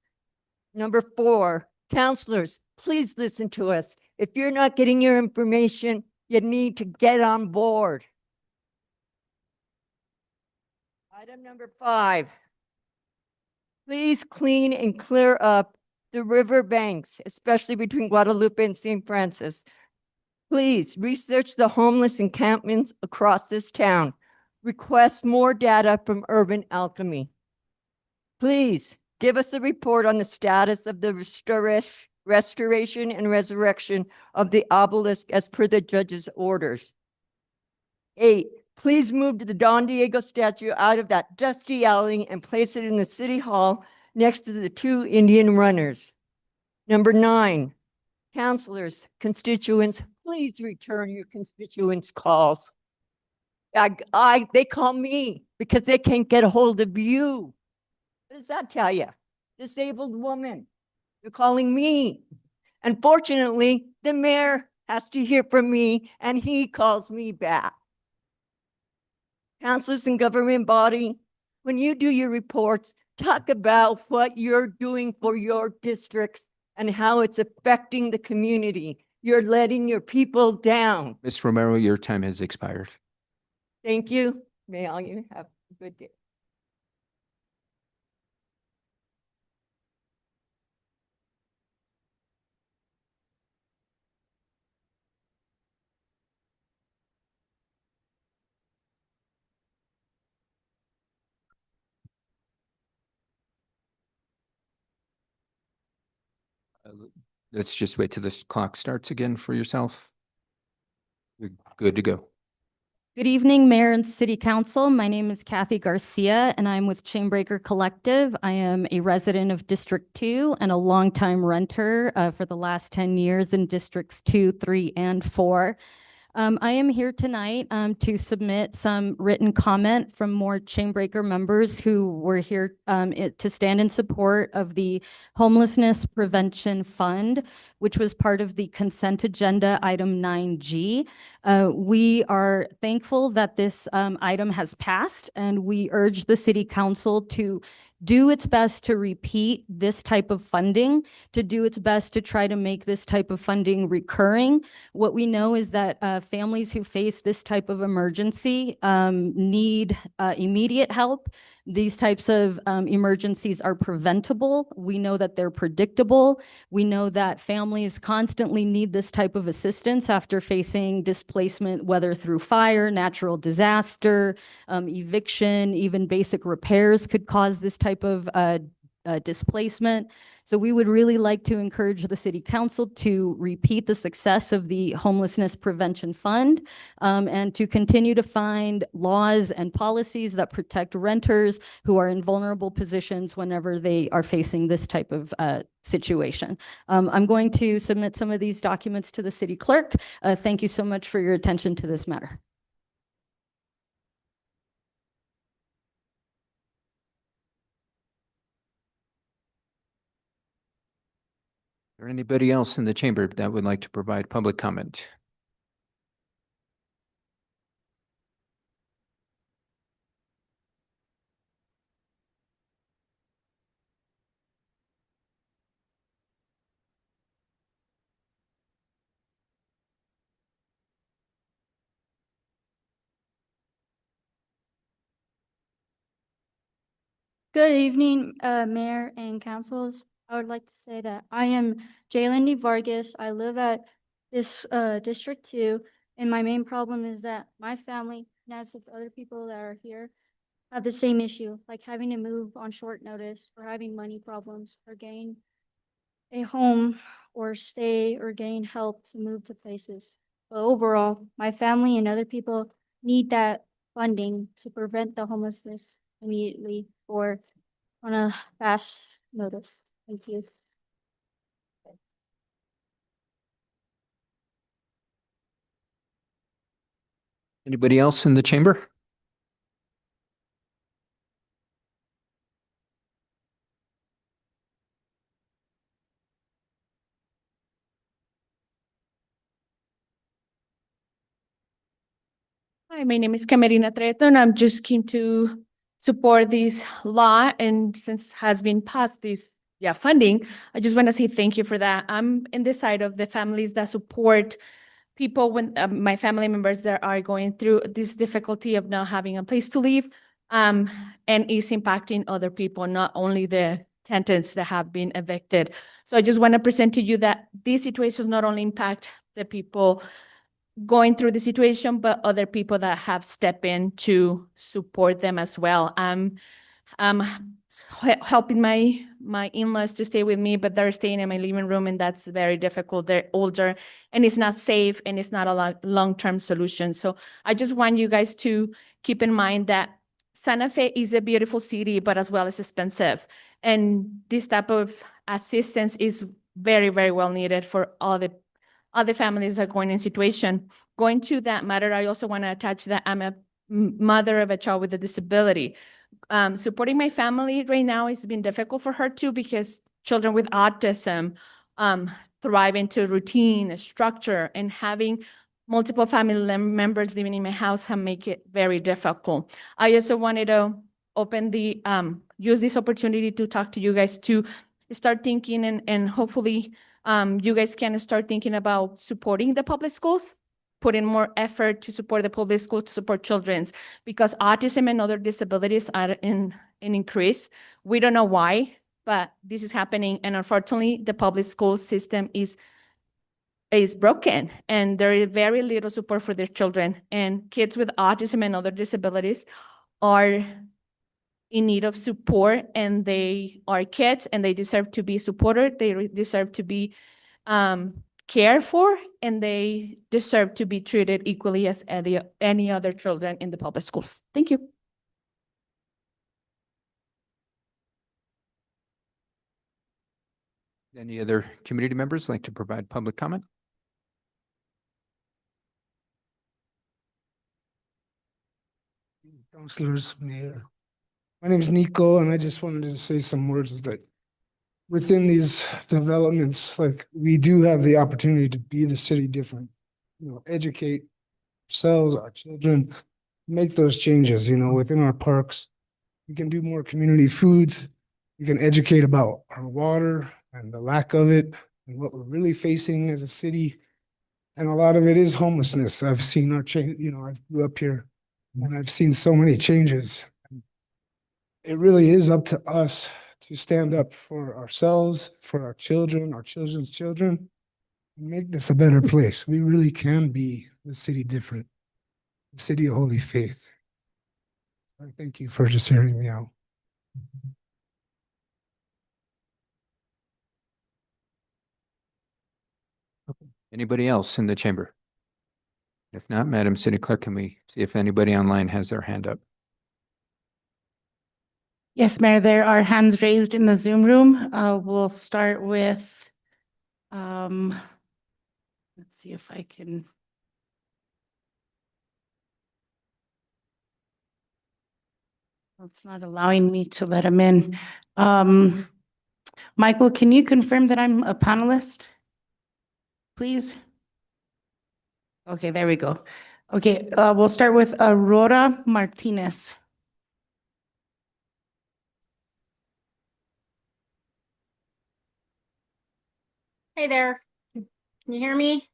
[SPEAKER 14] Number 4, counselors, please listen to us. If you're not getting your information, you need to get on board. Item number 5, please clean and clear up the river banks, especially between Guadalupe and St. Francis. Please research the homeless encampments across this town. Request more data from Urban Alchemy. Please give us a report on the status of the restoration and resurrection of the obelisk as per the judge's orders. 8, please move the Don Diego statue out of that dusty alley and place it in the city hall next to the 2 Indian runners. Number 9, counselors, constituents, please return your constituents' calls. They call me because they can't get a hold of you. What does that tell you? Disabled woman. You're calling me. Unfortunately, the mayor has to hear from me and he calls me back. Councilors and government body, when you do your reports, talk about what you're doing for your districts and how it's affecting the community. You're letting your people down.
[SPEAKER 1] Ms. Romero, your time has expired.
[SPEAKER 14] Thank you. May all you have a good day.
[SPEAKER 1] Let's just wait till this clock starts again for yourself. You're good to go.
[SPEAKER 15] Good evening, Mayor and City Council. My name is Kathy Garcia, and I'm with Chainbreaker Collective. I am a resident of District 2 and a longtime renter for the last 10 years in Districts 2, 3, and 4. I am here tonight to submit some written comment from more Chainbreaker members who were here to stand in support of the Homelessness Prevention Fund, which was part of the consent agenda item 9G. We are thankful that this item has passed, and we urge the City Council to do its best to repeat this type of funding, to do its best to try to make this type of funding recurring. What we know is that families who face this type of emergency need immediate help. These types of emergencies are preventable. We know that they're predictable. We know that families constantly need this type of assistance after facing displacement, whether through fire, natural disaster, eviction, even basic repairs could cause this type of displacement. So we would really like to encourage the City Council to repeat the success of the Homelessness Prevention Fund and to continue to find laws and policies that protect renters who are in vulnerable positions whenever they are facing this type of situation. I'm going to submit some of these documents to the City Clerk. Thank you so much for your attention to this matter.
[SPEAKER 1] Is there anybody else in the chamber that would like to provide public comment?
[SPEAKER 16] Good evening, Mayor and councils. I would like to say that I am Jaylindy Vargas. I live at this District 2, and my main problem is that my family, and as with other people that are here, have the same issue, like having to move on short notice, or having money problems, or getting a home, or stay, or getting help to move to places. But overall, my family and other people need that funding to prevent the homelessness immediately or on a fast notice. Thank you.
[SPEAKER 1] Anybody else in the chamber?
[SPEAKER 17] Hi, my name is Camerina Treto, and I'm just keen to support this law. And since has been passed this funding, I just want to say thank you for that. I'm in the side of the families that support people when my family members that are going through this difficulty of not having a place to live, and is impacting other people, not only the tenants that have been evicted. So I just want to present to you that these situations not only impact the people going through the situation, but other people that have stepped in to support them as well. I'm helping my in-laws to stay with me, but they're staying in my living room, and that's very difficult. They're older, and it's not safe, and it's not a long-term solution. So I just want you guys to keep in mind that Santa Fe is a beautiful city, but as well as expensive. And this type of assistance is very, very well needed for all the other families are going in situation. Going to that matter, I also want to attach that I'm a mother of a child with a disability. Supporting my family right now has been difficult for her too, because children with autism thrive into routine, structure, and having multiple family members living in my house can make it very difficult. I also wanted to use this opportunity to talk to you guys to start thinking and hopefully you guys can start thinking about supporting the public schools, put in more effort to support the public schools, to support children, because autism and other disabilities are in increase. We don't know why, but this is happening. And unfortunately, the public school system is broken, and there is very little support for their children. And kids with autism and other disabilities are in need of support, and they are kids, and they deserve to be supported. They deserve to be cared for, and they deserve to be treated equally as any other children in the public schools. Thank you.
[SPEAKER 1] Any other community members like to provide public comment?
[SPEAKER 18] Councilors, Mayor. My name is Nico, and I just wanted to say some words is that within these developments, like we do have the opportunity to be the city different, educate ourselves, our children, make those changes, within our parks. We can do more community foods. We can educate about our water and the lack of it and what we're really facing as a city. And a lot of it is homelessness. I've seen our change, I grew up here and I've seen so many changes. It really is up to us to stand up for ourselves, for our children, our children's children, and make this a better place. We really can be the city different, the city of holy faith. I thank you for just hearing me out.
[SPEAKER 1] Anybody else in the chamber? If not, Madam City Clerk, can we see if anybody online has their hand up?
[SPEAKER 3] Yes, Mayor, there are hands raised in the Zoom room. We'll start with, let's see if I can. It's not allowing me to let him in. Michael, can you confirm that I'm a panelist? Please. Okay, there we go. Okay, we'll start with Aurora Martinez.
[SPEAKER 19] Hey there. Can you hear me?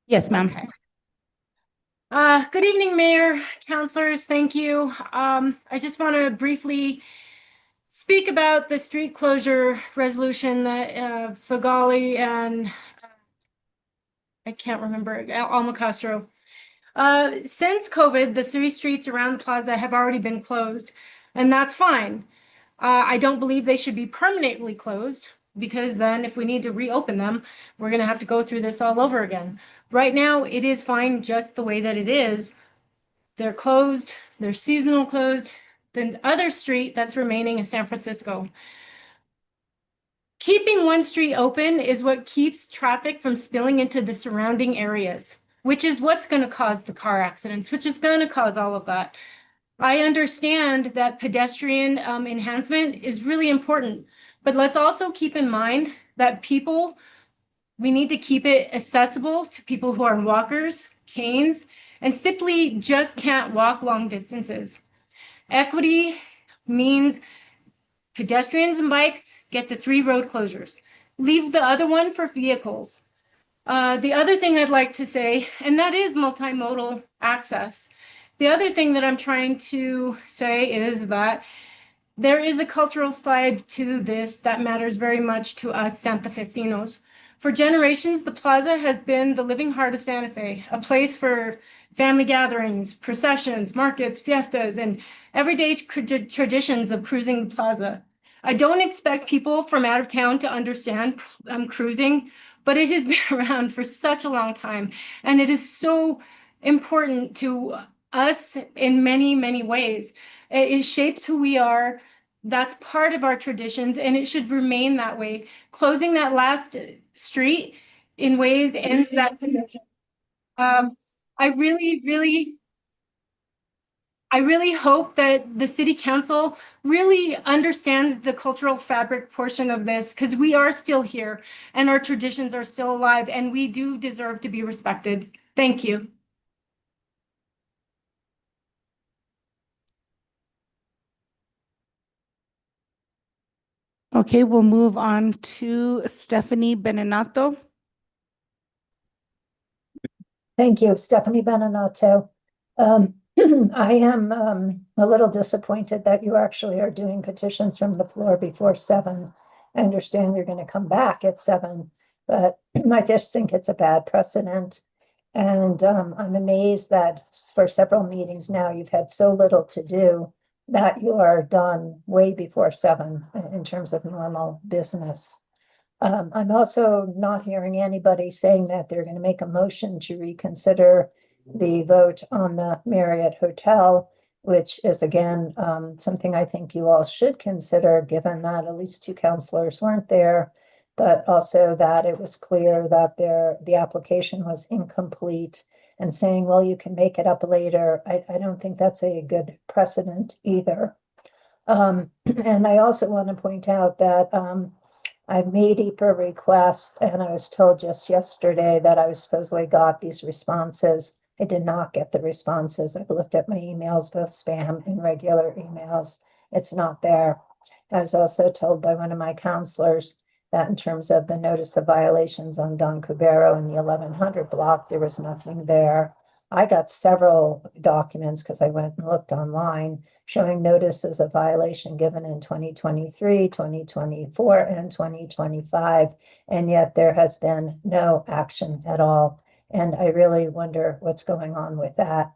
[SPEAKER 3] Yes, ma'am.
[SPEAKER 19] Okay. Good evening, Mayor, councilors. Thank you. I just want to briefly speak about the street closure resolution that Fagali and I can't remember, Alma Castro. Since COVID, the 3 streets around the plaza have already been closed, and that's fine. I don't believe they should be permanently closed because then if we need to reopen them, we're going to have to go through this all over again. Right now, it is fine just the way that it is. They're closed, they're seasonal closed. The other street that's remaining is San Francisco. Keeping one street open is what keeps traffic from spilling into the surrounding areas, which is what's going to cause the car accidents, which is going to cause all of that. I understand that pedestrian enhancement is really important, but let's also keep in mind that we need to keep it accessible to people who are walkers, canes, and simply just can't walk long distances. Equity means pedestrians and bikes get the 3 road closures. Leave the other one for vehicles. The other thing I'd like to say, and that is multimodal access. The other thing that I'm trying to say is that there is a cultural side to this that matters very much to us Santa Fecinos. For generations, the plaza has been the living heart of Santa Fe, a place for family gatherings, processions, markets, fiestas, and everyday traditions of cruising the plaza. I don't expect people from out of town to understand cruising, but it has been around for such a long time, and it is so important to us in many, many ways. It shapes who we are. That's part of our traditions, and it should remain that way. Closing that last street in ways ends that tradition. I really hope that the city council really understands the cultural fabric portion of this, because we are still here and our traditions are still alive, and we do deserve to be respected. Thank you.
[SPEAKER 3] Okay, we'll move on to Stephanie Benenato.
[SPEAKER 20] Thank you, Stephanie Benenato. I am a little disappointed that you actually are doing petitions from the floor before 7. I understand you're going to come back at 7, but I just think it's a bad precedent. And I'm amazed that for several meetings now, you've had so little to do that you are done way before 7 in terms of normal business. I'm also not hearing anybody saying that they're going to make a motion to reconsider the vote on the Marriott Hotel, which is again something I think you all should consider, given that at least 2 counselors weren't there, but also that it was clear that the application was incomplete, and saying, well, you can make it up later. I don't think that's a good precedent either. And I also want to point out that I've made EPA requests, and I was told just yesterday that I supposedly got these responses. I did not get the responses. I've looked at my emails, both spam and regular emails. It's not there. I was also told by one of my counselors that in terms of the notice of violations on Don Cubero in the 1100 block, there was nothing there. I got several documents because I went and looked online showing notices of violation given in 2023, 2024, and 2025, and yet there has been no action at all. And I really wonder what's going on with that.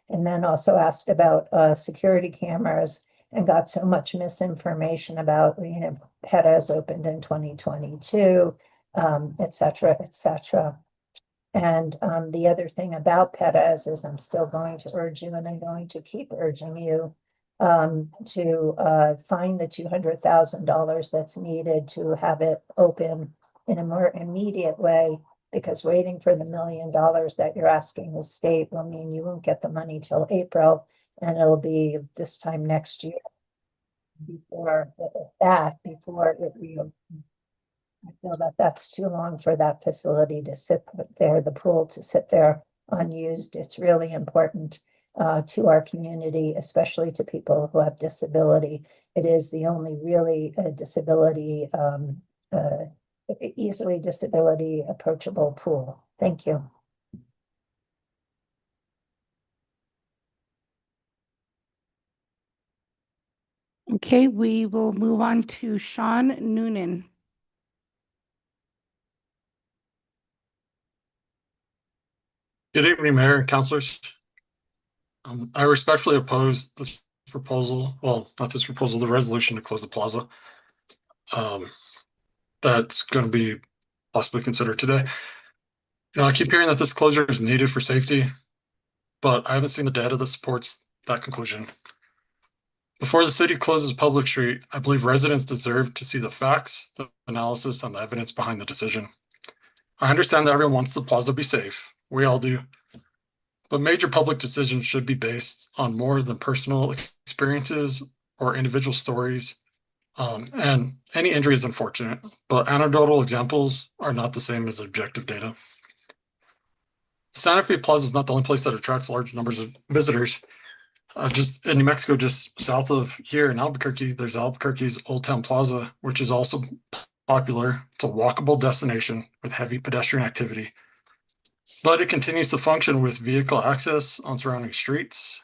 [SPEAKER 20] And then also asked about security cameras and got so much misinformation about, Perez opened in 2022, et cetera, et cetera. And the other thing about Perez is I'm still going to urge you, and I'm going to keep urging you to find the $200,000 that's needed to have it open in a more immediate way, because waiting for the $1 million that you're asking the state will mean you won't get the money till April, and it'll be this time next year before it reopens. I feel that that's too long for that facility to sit there, the pool to sit there unused. It's really important to our community, especially to people who have disability. It is the only really disability, easily disability approachable pool. Thank you.
[SPEAKER 3] Okay, we will move on to Sean Noonan.
[SPEAKER 21] Good evening, Mayor and councilors. I respectfully oppose this proposal, well, not this proposal, the resolution to close the plaza. That's going to be possibly considered today. You know, I keep hearing that this closure is needed for safety, but I haven't seen the data that supports that conclusion. Before the city closes Public Street, I believe residents deserve to see the facts, the analysis, and the evidence behind the decision. I understand that everyone wants the plaza to be safe. We all do. But major public decisions should be based on more than personal experiences or individual stories. And any injury is unfortunate, but anecdotal examples are not the same as objective data. Santa Fe Plaza is not the only place that attracts large numbers of visitors. Just in New Mexico, just south of here in Albuquerque, there's Albuquerque's Old Town Plaza, which is also popular. It's a walkable destination with heavy pedestrian activity, but it continues to function with vehicle access on surrounding streets.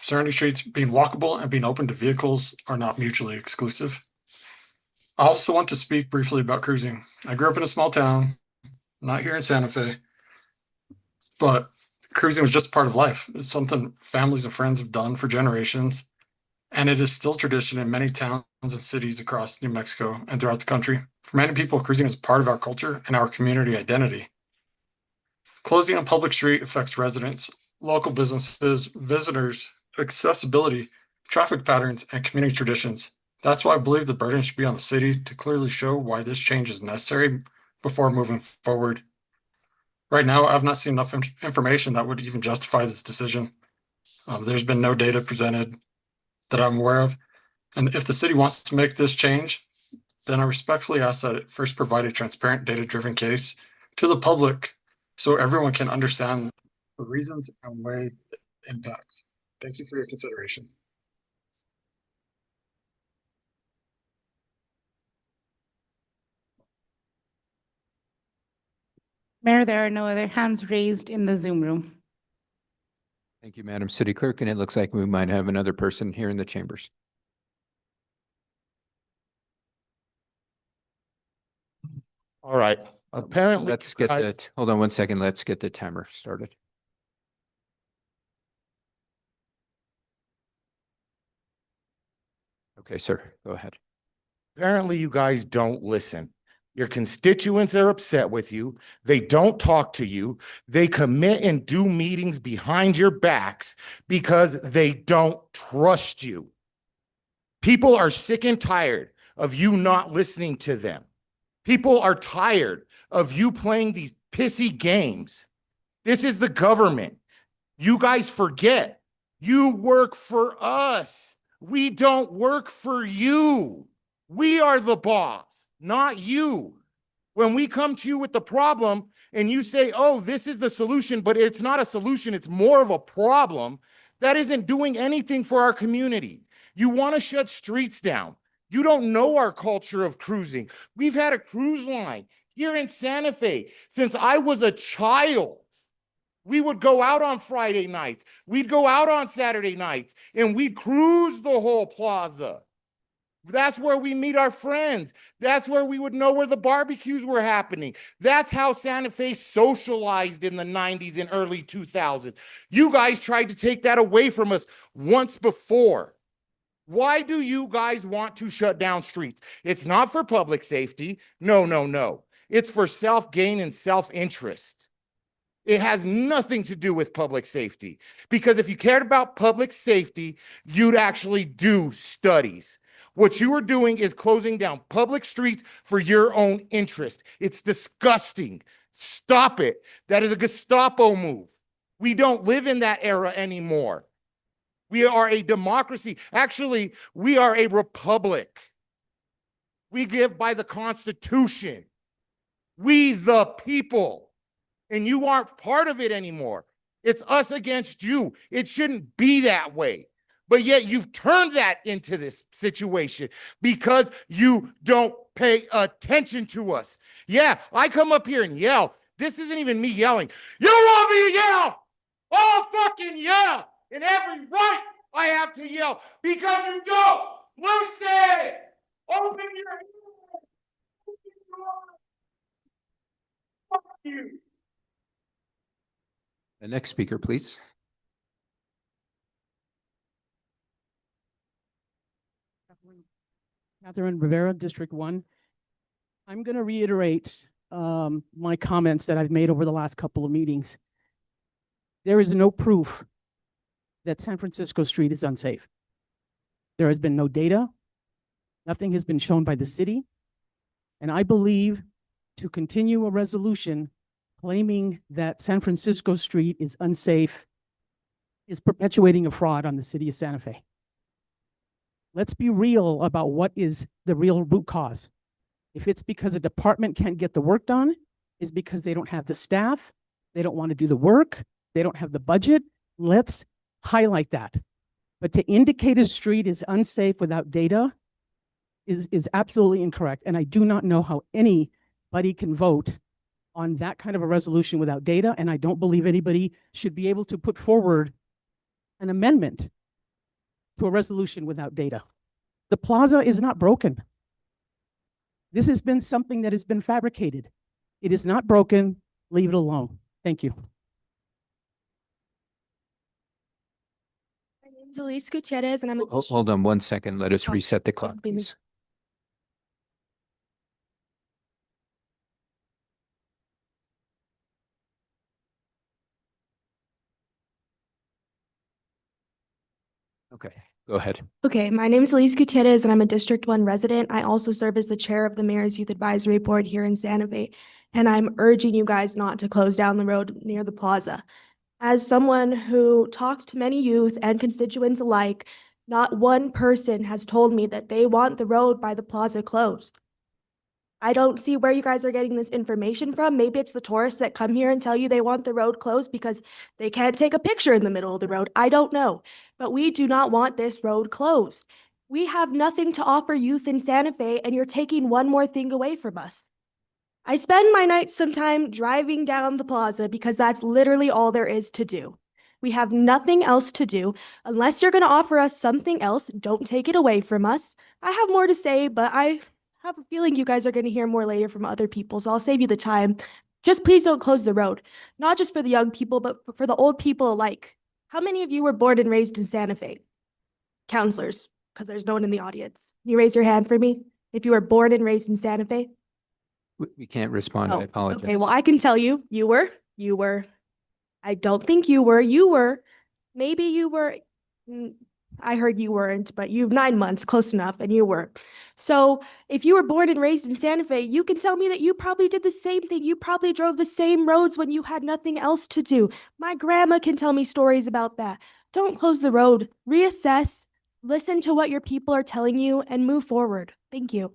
[SPEAKER 21] Surrounding streets being walkable and being open to vehicles are not mutually exclusive. I also want to speak briefly about cruising. I grew up in a small town, not here in Santa Fe, but cruising was just part of life. It's something families and friends have done for generations, and it is still tradition in many towns and cities across New Mexico and throughout the country. For many people, cruising is part of our culture and our community identity. Closing on Public Street affects residents, local businesses, visitors, accessibility, traffic patterns, and community traditions. That's why I believe the burden should be on the city to clearly show why this change is necessary before moving forward. Right now, I've not seen enough information that would even justify this decision. There's been no data presented that I'm aware of. And if the city wants to make this change, then I respectfully ask that it first provide a transparent, data-driven case to the public so everyone can understand the reasons and weigh the impacts. Thank you for your consideration.
[SPEAKER 3] Mayor, there are no other hands raised in the Zoom room.
[SPEAKER 1] Thank you, Madam City Clerk, and it looks like we might have another person here in the chambers.
[SPEAKER 22] All right. Apparently,
[SPEAKER 1] Let's get that. Hold on one second. Let's get the timer started. Okay, sir, go ahead.
[SPEAKER 22] apparently you guys don't listen. Your constituents are upset with you. They don't talk to you. They commit and do meetings behind your backs because they don't trust you. People are sick and tired of you not listening to them. People are tired of you playing these pissy games. This is the government. You guys forget. You work for us. We don't work for you. We are the boss, not you. When we come to you with the problem and you say, oh, this is the solution, but it's not a solution, it's more of a problem, that isn't doing anything for our community. You want to shut streets down. You don't know our culture of cruising. We've had a cruise line here in Santa Fe since I was a child. We would go out on Friday nights. We'd go out on Saturday nights, and we'd cruise the whole plaza. That's where we meet our friends. That's where we would know where the barbecues were happening. That's how Santa Fe socialized in the 90s and early 2000s. You guys tried to take that away from us once before. Why do you guys want to shut down streets? It's not for public safety. No, no, no. It's for self-gain and self-interest. It has nothing to do with public safety. Because if you cared about public safety, you'd actually do studies. What you are doing is closing down public streets for your own interest. It's disgusting. Stop it. That is a Gestapo move. We don't live in that era anymore. We are a democracy. Actually, we are a republic. We live by the Constitution. We the people. And you aren't part of it anymore. It's us against you. It shouldn't be that way. But yet you've turned that into this situation because you don't pay attention to us. Yeah, I come up here and yell. This isn't even me yelling. You want me to yell? I'll fucking yell. And every right I have to yell because you don't listen. Open your ears. Open your eyes. Fuck you.
[SPEAKER 1] The next speaker, please.
[SPEAKER 7] Catherine Rivera, District 1. I'm going to reiterate my comments that I've made over the last couple of meetings. There is no proof that San Francisco Street is unsafe. There has been no data. Nothing has been shown by the city. And I believe to continue a resolution claiming that San Francisco Street is unsafe is perpetuating a fraud on the city of Santa Fe. Let's be real about what is the real root cause. If it's because a department can't get the work done, it's because they don't have the staff, they don't want to do the work, they don't have the budget. Let's highlight that. But to indicate a street is unsafe without data is absolutely incorrect. And I do not know how anybody can vote on that kind of a resolution without data. And I don't believe anybody should be able to put forward an amendment to a resolution without data. The plaza is not broken. This has been something that has been fabricated. It is not broken. Leave it alone. Thank you.
[SPEAKER 8] My name is Elise Gutierrez, and I'm
[SPEAKER 1] Hold on 1 second. Let us reset the clock, please. Okay, go ahead.
[SPEAKER 8] Okay, my name is Elise Gutierrez, and I'm a District 1 resident. I also serve as the chair of the Mayor's Youth Advisory Board here in Santa Fe, and I'm urging you guys not to close down the road near the plaza. As someone who talks to many youth and constituents alike, not one person has told me that they want the road by the plaza closed. I don't see where you guys are getting this information from. Maybe it's the tourists that come here and tell you they want the road closed because they can't take a picture in the middle of the road. I don't know, but we do not want this road closed. We have nothing to offer youth in Santa Fe, and you're taking one more thing away from us. I spend my nights sometime driving down the plaza because that's literally all there is to do. We have nothing else to do. Unless you're going to offer us something else, don't take it away from us. I have more to say, but I have a feeling you guys are going to hear more later from other people, so I'll save you the time. Just please don't close the road. Not just for the young people, but for the old people alike. How many of you were born and raised in Santa Fe? Counselors, because there's no one in the audience. Can you raise your hand for me if you were born and raised in Santa Fe?
[SPEAKER 1] We can't respond. I apologize.
[SPEAKER 8] Okay, well, I can tell you, you were. I don't think you were. Maybe you were. I heard you weren't, but you have 9 months, close enough, and you were. So if you were born and raised in Santa Fe, you can tell me that you probably did the same thing. You probably drove the same roads when you had nothing else to do. My grandma can tell me stories about that. Don't close the road. Reassess, listen to what your people are telling you, and move forward. Thank you.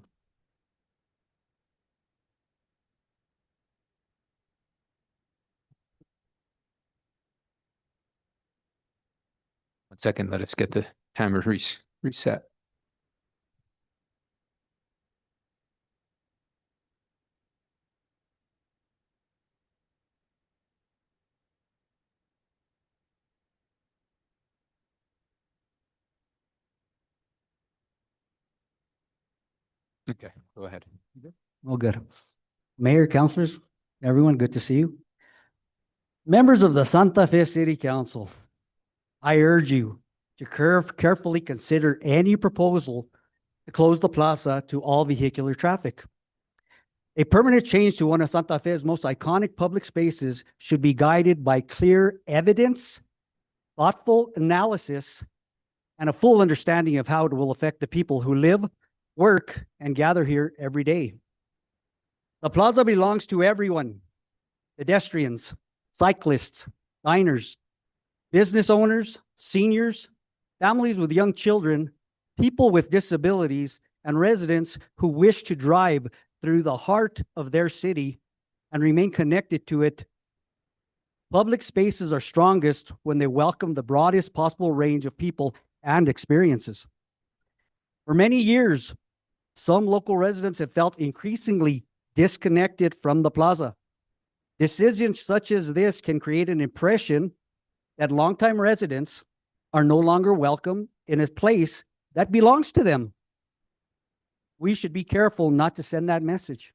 [SPEAKER 1] One second. Let us get the timer reset. Okay, go ahead.
[SPEAKER 23] Well, good. Mayor, councilors, everyone, good to see you. Members of the Santa Fe City Council, I urge you to carefully consider any proposal to close the plaza to all vehicular traffic. A permanent change to one of Santa Fe's most iconic public spaces should be guided by clear evidence, thoughtful analysis, and a full understanding of how it will affect the people who live, work, and gather here every day. The plaza belongs to everyone: pedestrians, cyclists, diners, business owners, seniors, families with young children, people with disabilities, and residents who wish to drive through the heart of their city and remain connected to it. Public spaces are strongest when they welcome the broadest possible range of people and experiences. For many years, some local residents have felt increasingly disconnected from the plaza. Decisions such as this can create an impression that longtime residents are no longer welcome in a place that belongs to them. We should be careful not to send that message.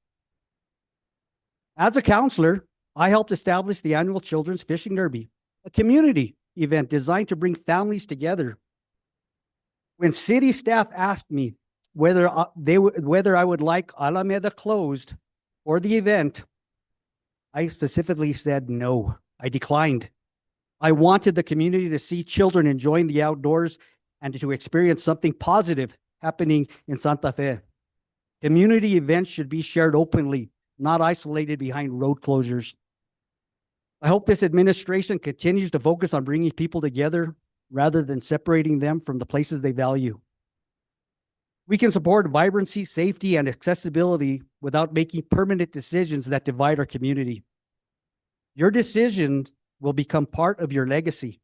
[SPEAKER 23] As a counselor, I helped establish the annual Children's Fishing Derby, a community event designed to bring families together. When city staff asked me whether I would like Alameda closed for the event, I specifically said no. I declined. I wanted the community to see children enjoying the outdoors and to experience something positive happening in Santa Fe. Community events should be shared openly, not isolated behind road closures. I hope this administration continues to focus on bringing people together rather than separating them from the places they value. We can support vibrancy, safety, and accessibility without making permanent decisions that divide our community. Your decision will become part of your legacy.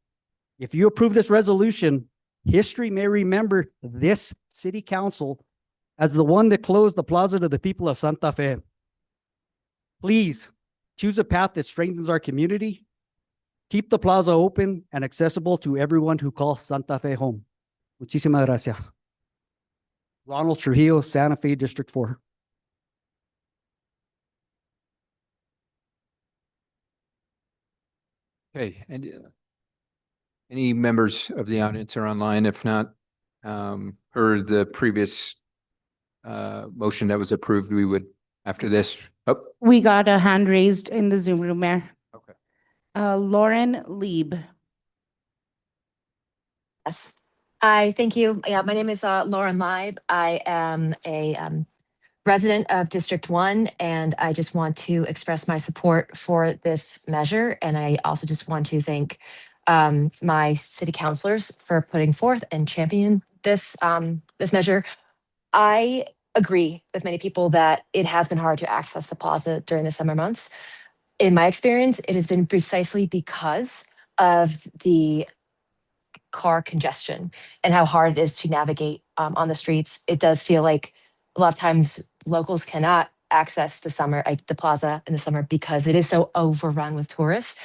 [SPEAKER 23] If you approve this resolution, history may remember this city council as the one that closed the plaza to the people of Santa Fe. Please choose a path that strengthens our community. Keep the plaza open and accessible to everyone who calls Santa Fe home. Muchísimas gracias. Ronald Trujillo, Santa Fe District 4.
[SPEAKER 1] Okay, and any members of the audience are online? If not, per the previous motion that was approved, we would, after this, oh,
[SPEAKER 3] We got a hand raised in the Zoom room, Mayor.
[SPEAKER 1] okay.
[SPEAKER 3] Lauren Lieb.
[SPEAKER 5] Yes. Hi, thank you. Yeah, my name is Lauren Leib. I am a resident of District 1, and I just want to express my support for this measure. And I also just want to thank my city councilors for putting forth and championing this this measure. I agree with many people that it has been hard to access the plaza during the summer months. In my experience, it has been precisely because of the car congestion and how hard it is to navigate on the streets. It does feel like a lot of times locals cannot access the plaza in the summer because it is so overrun with tourists.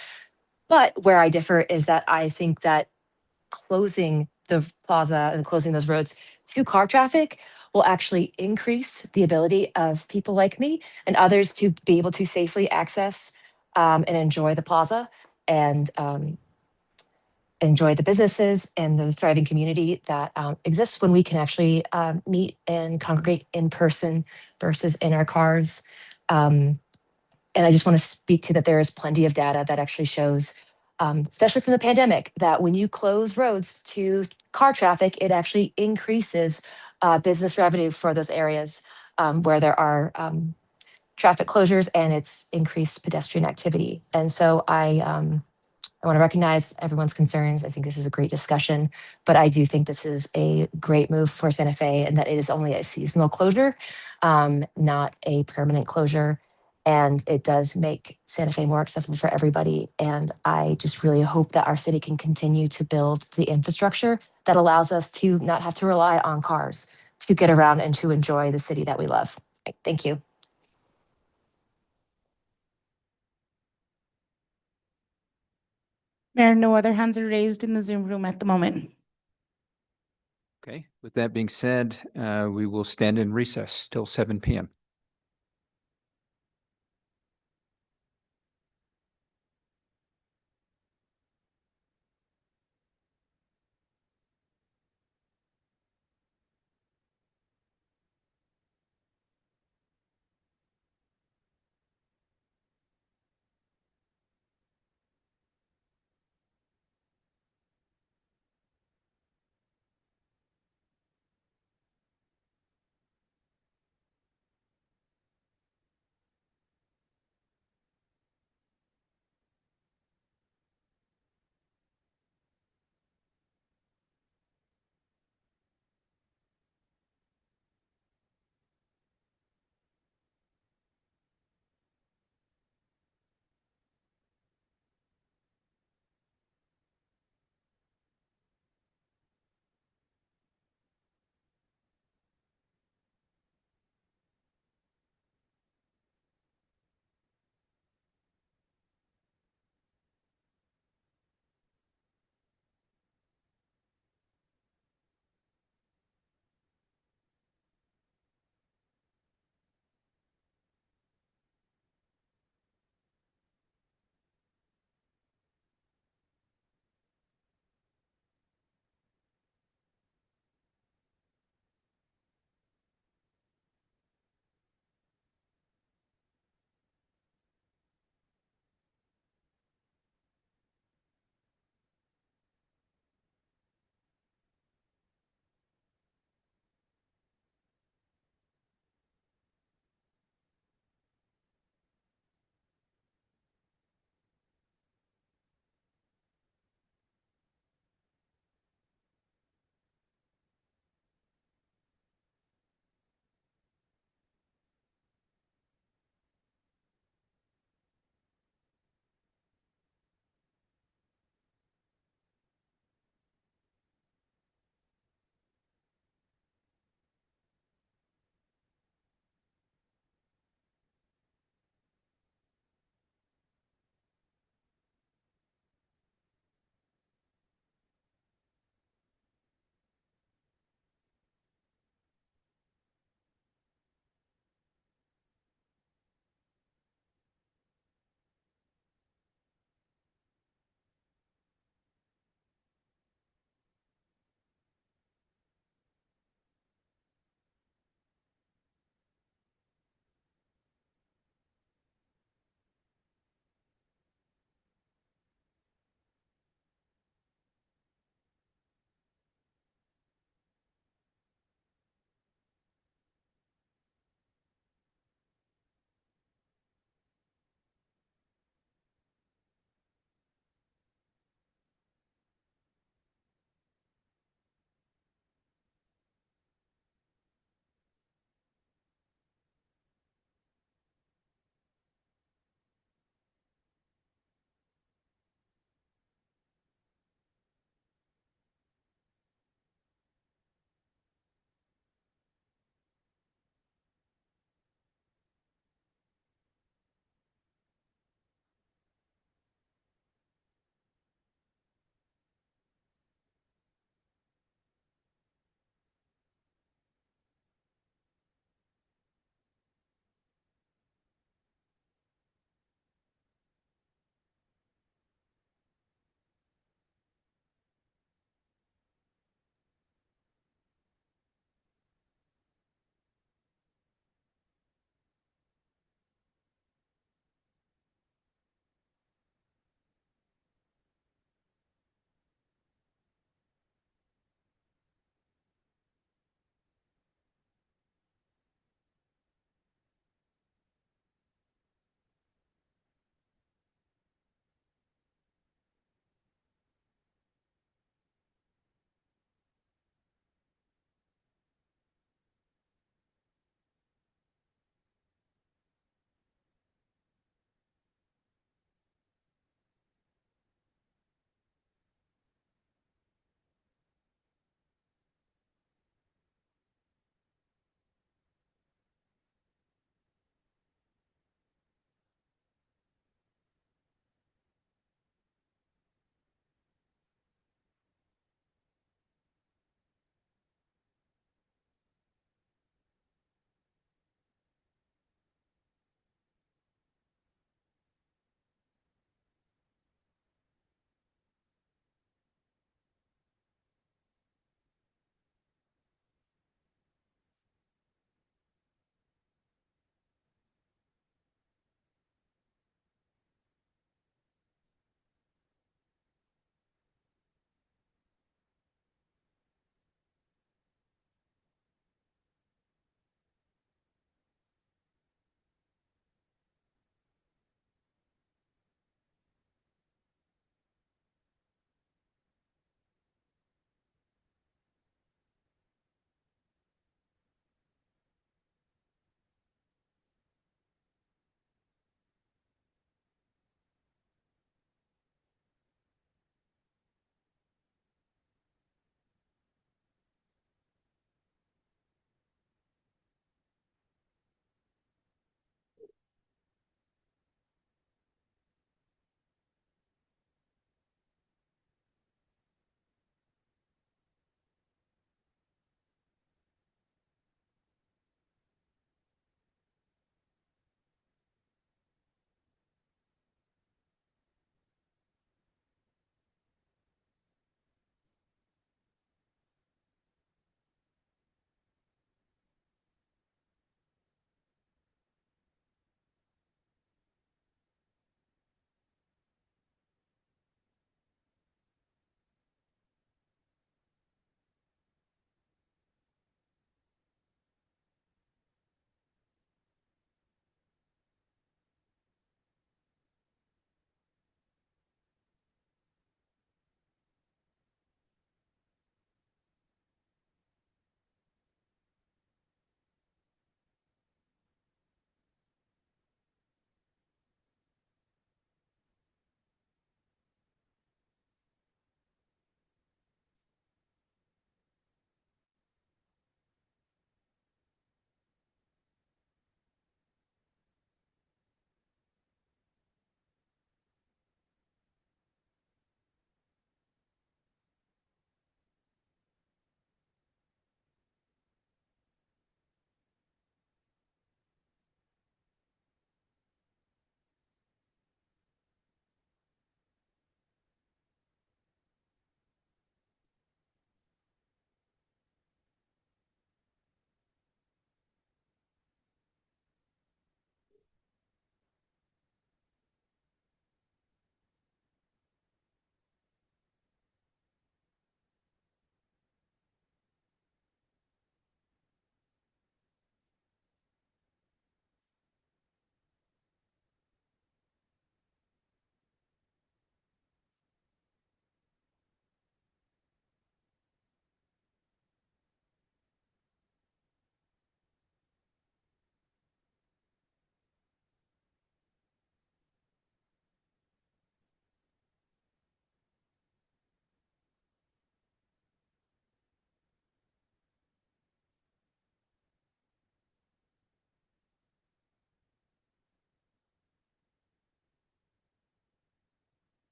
[SPEAKER 5] But where I differ is that I think that closing the plaza and closing those roads to car traffic will actually increase the ability of people like me and others to be able to safely access and enjoy the plaza and enjoy the businesses and the thriving community that exists when we can actually meet and congregate in person versus in our cars. And I just want to speak to that there is plenty of data that actually shows, especially from the pandemic, that when you close roads to car traffic, it actually increases business revenue for those areas where there are traffic closures and it's increased pedestrian activity. And so I want to recognize everyone's concerns. I think this is a great discussion, but I do think this is a great move for Santa Fe and that it is only a seasonal closure, not a permanent closure. And it does make Santa Fe more accessible for everybody. And I just really hope that our city can continue to build the infrastructure that allows us to not have to rely on cars to get around and to enjoy the city that we love. Thank you.
[SPEAKER 3] Mayor, no other hands are raised in the Zoom room at the moment.
[SPEAKER 1] Okay, with that being said, we will stand in recess till 7 p.m.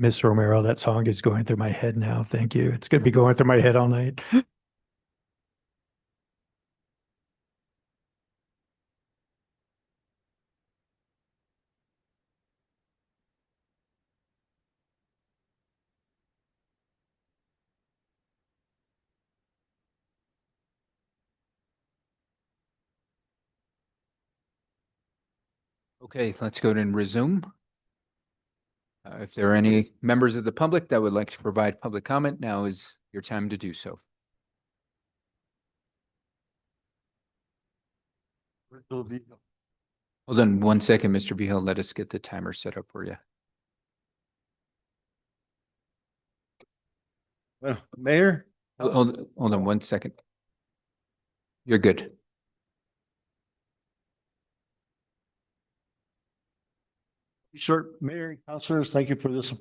[SPEAKER 6] Miss Romero, that song is going through my head now. Thank you. It's going to be going through my head all night.
[SPEAKER 1] Okay, let's go ahead and resume. If there are any members of the public that would like to provide public comment, now is your time to do so. Hold on one second, Mr. Vihil. Let us get the timer set up for you.
[SPEAKER 11] Well, Mayor?
[SPEAKER 1] Hold on one second. You're good.
[SPEAKER 11] Short, Mayor and Councilors, thank you for this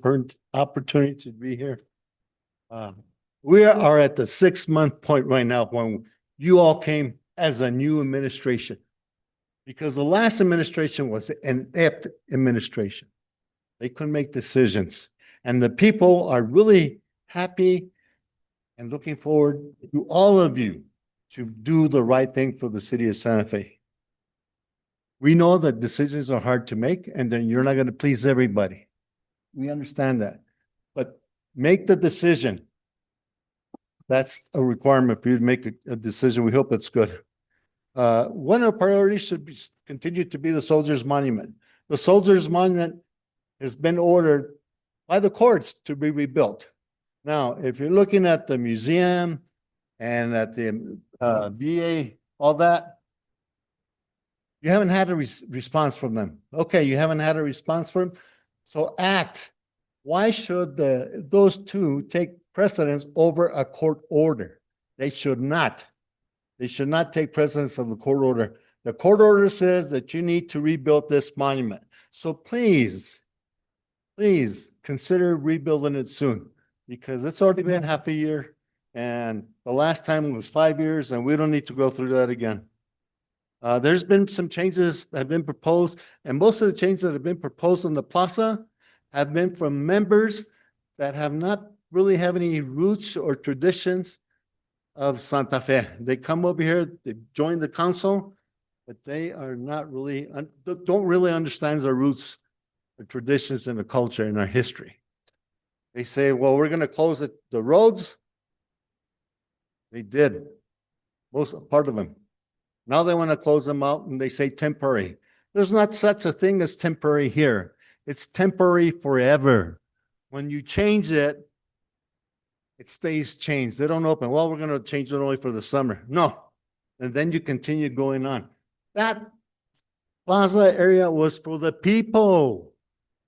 [SPEAKER 11] opportunity to be here. We are at the 6-month point right now when you all came as a new administration. Because the last administration was an inept administration. They couldn't make decisions. And the people are really happy and looking forward to all of you to do the right thing for the city of Santa Fe. We know that decisions are hard to make and then you're not going to please everybody. We understand that. But make the decision. That's a requirement for you to make a decision. We hope it's good. One of the priorities should be continue to be the Soldiers Monument. The Soldiers Monument has been ordered by the courts to be rebuilt. Now, if you're looking at the museum and at the VA, all that, you haven't had a response from them. Okay, you haven't had a response from them, so act. Why should those two take precedence over a court order? They should not. They should not take precedence of the court order. The court order says that you need to rebuild this monument. So please consider rebuilding it soon because it's already been half a year and the last time was 5 years and we don't need to go through that again. There's been some changes that have been proposed and most of the changes that have been proposed in the plaza have been from members that have not really have any roots or traditions of Santa Fe. They come over here, they join the council, but they are not really, don't really understand our roots, the traditions and the culture and our history. They say, well, we're going to close the roads. They did, part of them. Now they want to close them out and they say temporary. There's not such a thing as temporary here. It's temporary forever. When you change it, it stays changed. They don't open. Well, we're going to change it only for the summer. No. And then you continue going on. That plaza area was for the people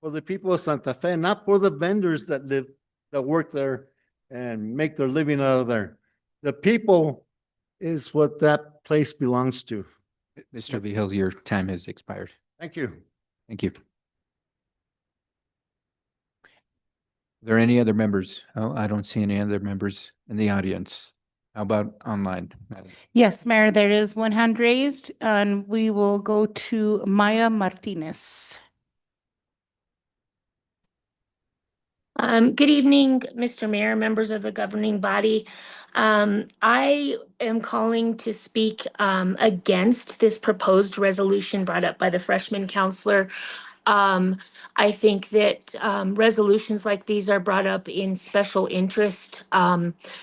[SPEAKER 11] of Santa Fe, not for the vendors that work there and make their living out of there. The people is what that place belongs to.
[SPEAKER 1] Mr. Vihil, your time has expired.
[SPEAKER 11] Thank you.
[SPEAKER 1] Thank you. Are there any other members? Oh, I don't see any other members in the audience. How about online? Madam?
[SPEAKER 3] Yes, Mayor, there is one hand raised, and we will go to Maya Martinez.
[SPEAKER 12] Good evening, Mr. Mayor, members of the governing body. I am calling to speak against this proposed resolution brought up by the freshman counselor. I think that resolutions like these are brought up in special interest,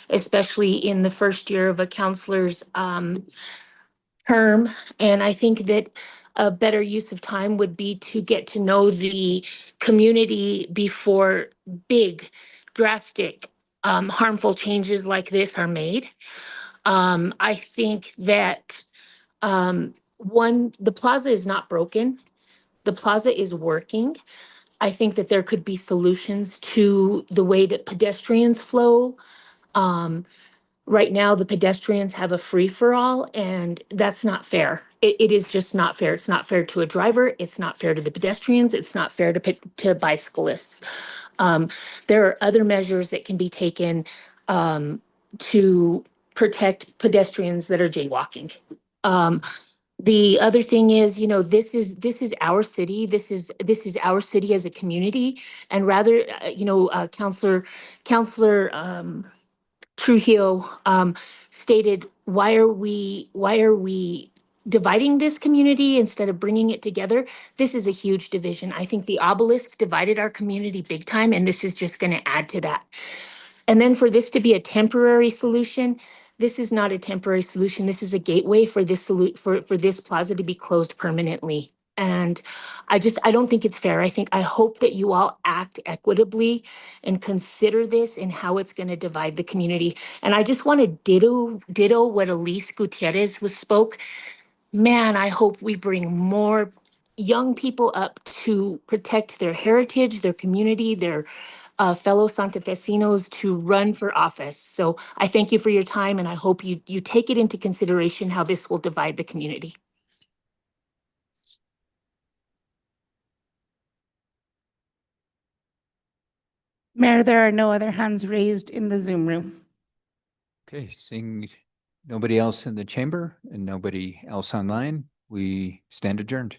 [SPEAKER 12] especially in the first year of a counselor's term. And I think that a better use of time would be to get to know the community before big, drastic, harmful changes like this are made. I think that the plaza is not broken. The plaza is working. I think that there could be solutions to the way that pedestrians flow. Right now, the pedestrians have a free-for-all, and that's not fair. It is just not fair. It's not fair to a driver. It's not fair to the pedestrians. It's not fair to bicyclists. There are other measures that can be taken to protect pedestrians that are jaywalking. The other thing is, this is our city. This is our city as a community. And rather, Counselor Trujillo stated, why are we dividing this community instead of bringing it together? This is a huge division. I think the obelisk divided our community big time, and this is just going to add to that. And then for this to be a temporary solution, this is not a temporary solution. This is a gateway for this for this plaza to be closed permanently. And I don't think it's fair. I hope that you all act equitably and consider this and how it's going to divide the community. And I just want to ditto what Elise Gutierrez spoke. Man, I hope we bring more young people up to protect their heritage, their community, their fellow Santa Fecinos to run for office. So I thank you for your time, and I hope you take it into consideration how this will divide the community.
[SPEAKER 3] Mayor, there are no other hands raised in the Zoom room.
[SPEAKER 1] Okay, seeing nobody else in the chamber and nobody else online, we stand adjourned.